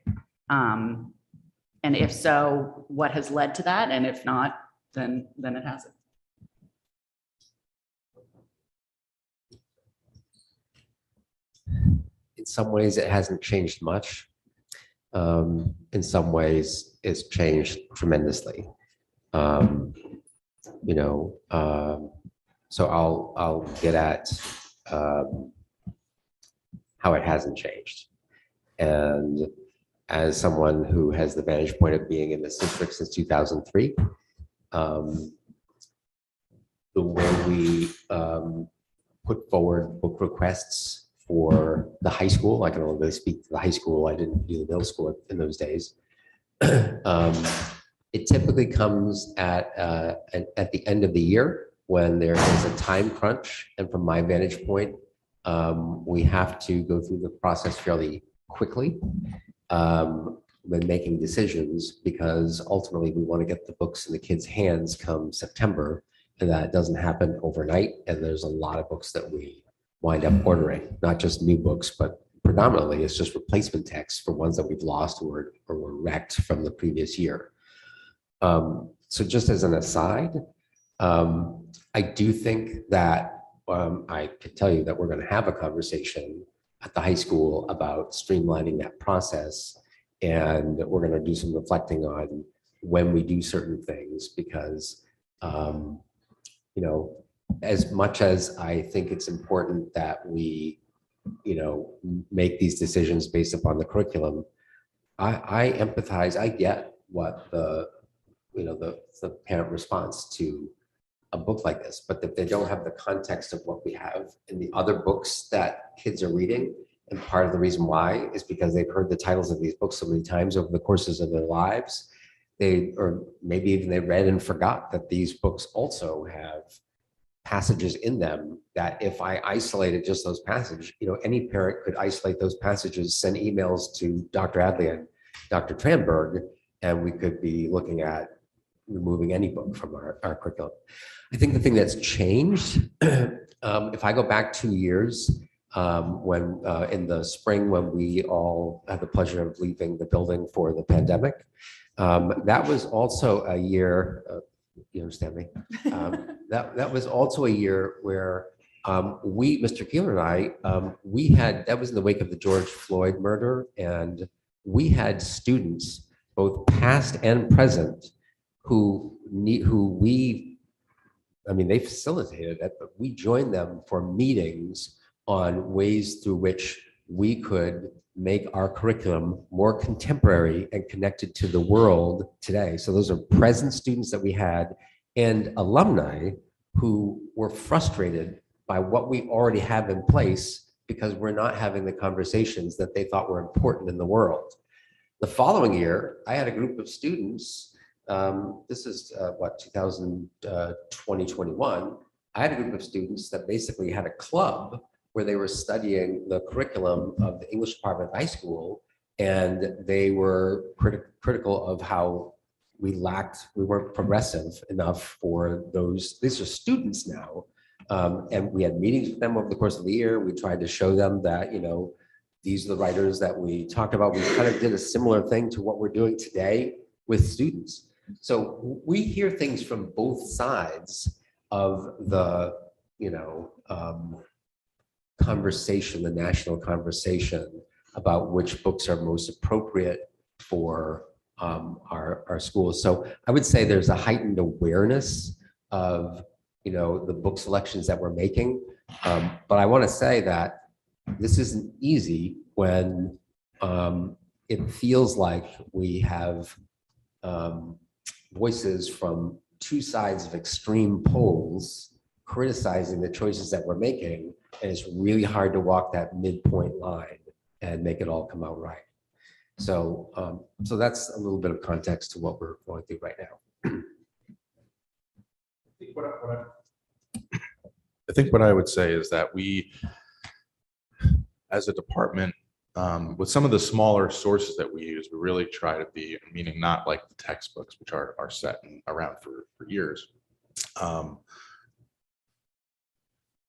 And if so, what has led to that? And if not, then it hasn't. In some ways, it hasn't changed much. In some ways, it's changed tremendously. So I'll get at how it hasn't changed. And as someone who has the vantage point of being in this district since 2003, the way we put forward book requests for the high school, I can only really speak to the high school, I didn't do the middle school in those days. It typically comes at the end of the year when there is a time crunch. And from my vantage point, we have to go through the process fairly quickly when making decisions, because ultimately we want to get the books in the kids' hands come September, and that doesn't happen overnight. And there's a lot of books that we wind up ordering, not just new books, but predominantly it's just replacement texts for ones that we've lost or were wrecked from the previous year. So just as an aside, I do think that I could tell you that we're going to have a conversation at the high school about streamlining that process. And we're going to do some reflecting on when we do certain things, because, as much as I think it's important that we, make these decisions based upon the curriculum, I empathize, I get what the parent response to a book like this, but if they don't have the context of what we have in the other books that kids are reading, and part of the reason why is because they've heard the titles of these books so many times over the courses of their lives, or maybe even they read and forgot that these books also have passages in them that if I isolated just those passages, any parent could isolate those passages, send emails to Dr. Adley and Dr. Tranberg, and we could be looking at removing any book from our curriculum. I think the thing that's changed, if I go back 2 years, when in the spring, when we all had the pleasure of leaving the building for the pandemic, that was also a year, you understand me? That was also a year where Mr. Keeler and I, that was in the wake of the George Floyd murder, and we had students, both past and present, they facilitated it, but we joined them for meetings on ways through which we could make our curriculum more contemporary and connected to the world today. So those are present students that we had and alumni who were frustrated by what we already have in place because we're not having the conversations that they thought were important in the world. The following year, I had a group of students, this is 2021, I had a group of students that basically had a club where they were studying the curriculum of the English department of high school, and they were critical of how we weren't progressive enough for those. These are students now, and we had meetings with them over the course of the year. We tried to show them that, these are the writers that we talked about. We kind of did a similar thing to what we're doing today with students. So we hear things from both sides of the, conversation, the national conversation about which books are most appropriate for our schools. So I would say there's a heightened awareness of, the book selections that we're making. But I want to say that this isn't easy when it feels like we have voices from two sides of extreme poles criticizing the choices that we're making. And it's really hard to walk that midpoint line and make it all come out right. So, so that's a little bit of context to what we're going through right now. I think what I would say is that we, as a department, with some of the smaller sources that we use, we really try to be, meaning not like the textbooks, which are set and around for years.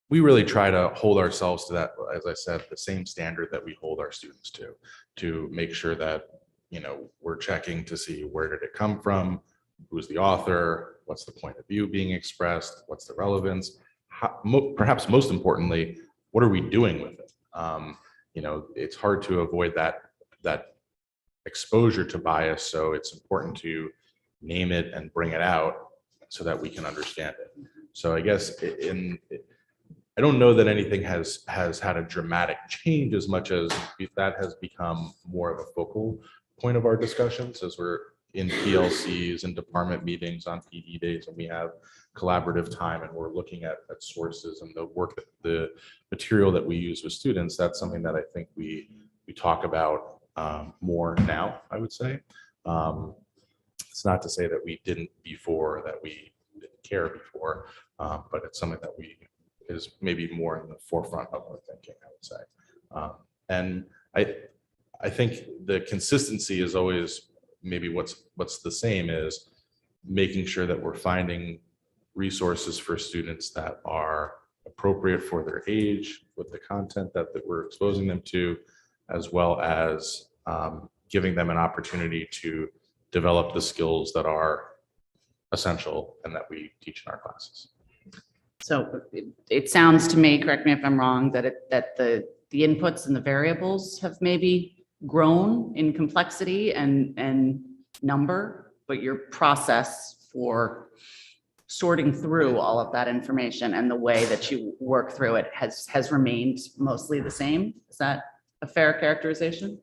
We really try to hold ourselves to that, as I said, the same standard that we hold our students to make sure that, we're checking to see where did it come from, who's the author, what's the point of view being expressed, what's the relevance, perhaps most importantly, what are we doing with it? It's hard to avoid that exposure to bias, so it's important to name it and bring it out so that we can understand it. So I guess I don't know that anything has had a dramatic change as much as that has become more of a focal point of our discussions as we're in PLCs and department meetings on PD days, and we have collaborative time and we're looking at sources and the work that the material that we use with students. That's something that I think we talk about more now, I would say. It's not to say that we didn't before, that we didn't care before, but it's something that is maybe more in the forefront of our thinking, I would say. And I think the consistency is always maybe what's the same is making sure that we're finding resources for students that are appropriate for their age with the content that we're exposing them to, as well as giving them an opportunity to develop the skills that are essential and that we teach in our classes. So it sounds to me, correct me if I'm wrong, that the inputs and the variables have maybe grown in complexity and number, but your process for sorting through all of that information and the way that you work through it has remained mostly the same. Is that a fair characterization?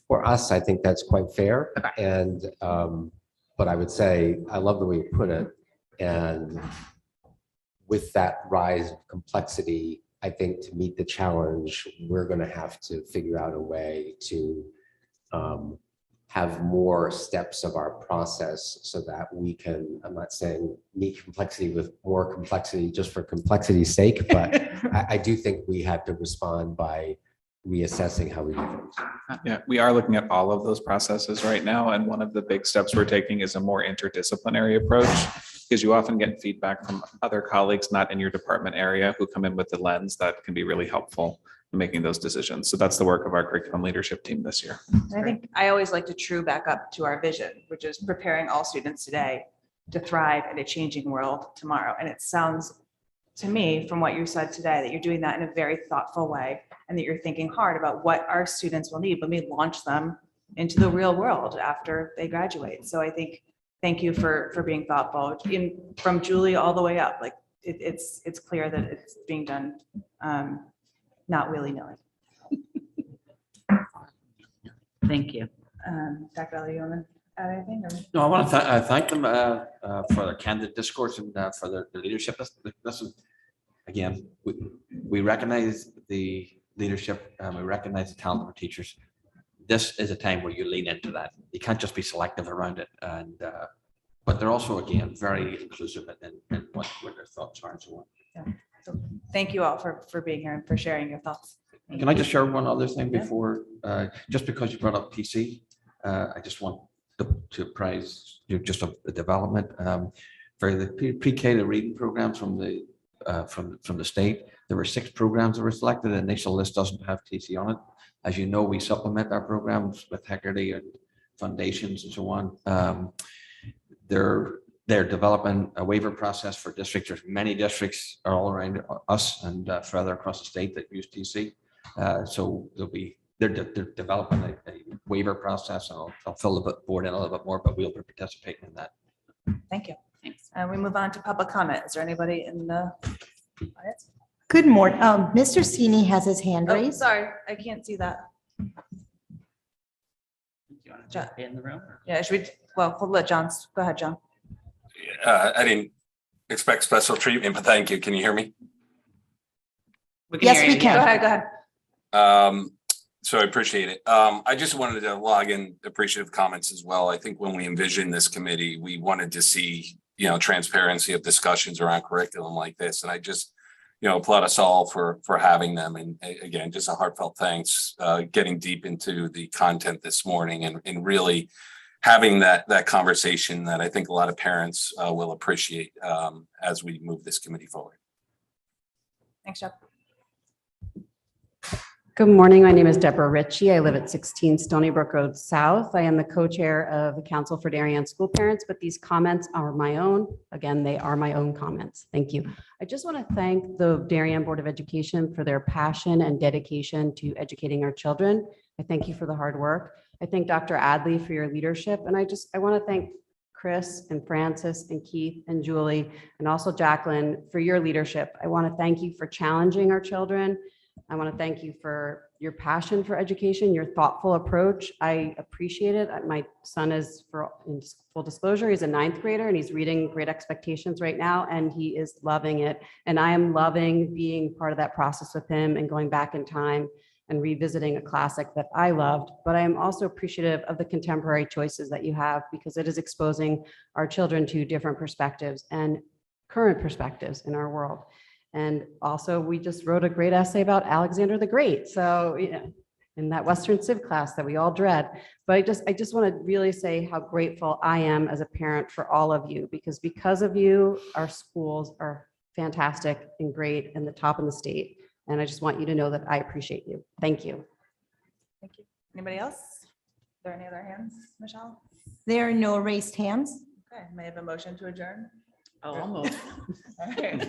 For us, I think that's quite fair. Okay. And, but I would say, I love the way you put it. And with that rise of complexity, I think to meet the challenge, we're going to have to figure out a way to have more steps of our process so that we can, I'm not saying meet complexity with more complexity just for complexity's sake, but I do think we have to respond by reassessing how we do things. Yeah, we are looking at all of those processes right now. And one of the big steps we're taking is a more interdisciplinary approach, because you often get feedback from other colleagues not in your department area who come in with the lens that can be really helpful in making those decisions. So that's the work of our curriculum leadership team this year. I think I always like to true back up to our vision, which is preparing all students today to thrive in a changing world tomorrow. And it sounds to me, from what you said today, that you're doing that in a very thoughtful way and that you're thinking hard about what our students will need when we launch them into the real world after they graduate. So I think, thank you for being thoughtful from Julie all the way up. Like it's clear that it's being done not willy-nilly. Thank you. Dr. Ellie, you want to add anything? Or? No, I want to thank them for their candid discourse and for their leadership. This is, again, we recognize the leadership, we recognize the talent of our teachers. This is a time where you lean into that. You can't just be selective around it. And but they're also, again, very inclusive in what their thoughts are and so on. Yeah. So thank you all for being here and for sharing your thoughts. Can I just share one other thing before, just because you brought up PC, I just want to praise you just of the development for the pre-K to reading programs from the state. There were 6 programs that were selected. The initial list doesn't have TC on it. As you know, we supplement our programs with Heckerty and foundations and so on. They're developing a waiver process for districts. There's many districts are all around us and further across the state that use TC. So they're developing a waiver process, and I'll fill the board in a little bit more, but we'll be participating in that. Thank you. Thanks. We move on to public comment. Is there anybody in the audience? Good morning. Mr. Sini has his hand Oh, raised. sorry, I can't see that. Do you want to be in the room? Yeah, should we, well, we'll let John, go ahead, John. I didn't expect special treatment, but thank you. Can you hear me? Yes, we can. Go ahead. So I appreciate it. I just wanted to log in appreciative comments as well. I think when we envisioned this committee, we wanted to see, transparency of discussions around curriculum like this. And I just, applaud us all for having them. And again, just a heartfelt thanks, getting deep into the content this morning and really having that conversation that I think a lot of parents will appreciate as we move this committee forward. Thanks, Jeff. Good morning. My name is Deborah Ritchie. I live at 16 Stony Brook Road South. I am the co-chair of the Council for Darien School Parents, but these comments are my own. Again, they are my own comments. Thank you. I just want to thank the Darien Board of Education for their passion and dedication to educating our children. I thank you for the hard work. I thank Dr. Adley for your leadership. And I want to thank Chris and Francis and Keith and Julie and also Jacqueline for your leadership. I want to thank you for challenging our children. I want to thank you for your passion for education, your thoughtful approach. I appreciate it. My son is, in full disclosure, he's a 9th grader and he's reading Great Expectations right now, and he is loving it. And I am loving being part of that process with him and going back in time and revisiting a classic that I loved. But I am also appreciative of the contemporary choices that you have, because it is exposing our children to different perspectives and current perspectives in our world. And also, we just wrote a great essay about Alexander the Great. So, in that Western Civ class that we all dread. But I just want to really say how grateful I am as a parent for all of you, because of you, our schools are fantastic and great and the top in the state. And I just want you to know that I appreciate you. Thank you. Thank you. Anybody else? Are there any other hands, Michelle? There are no raised hands. Okay, may I have a motion to adjourn? Oh, almost. All right.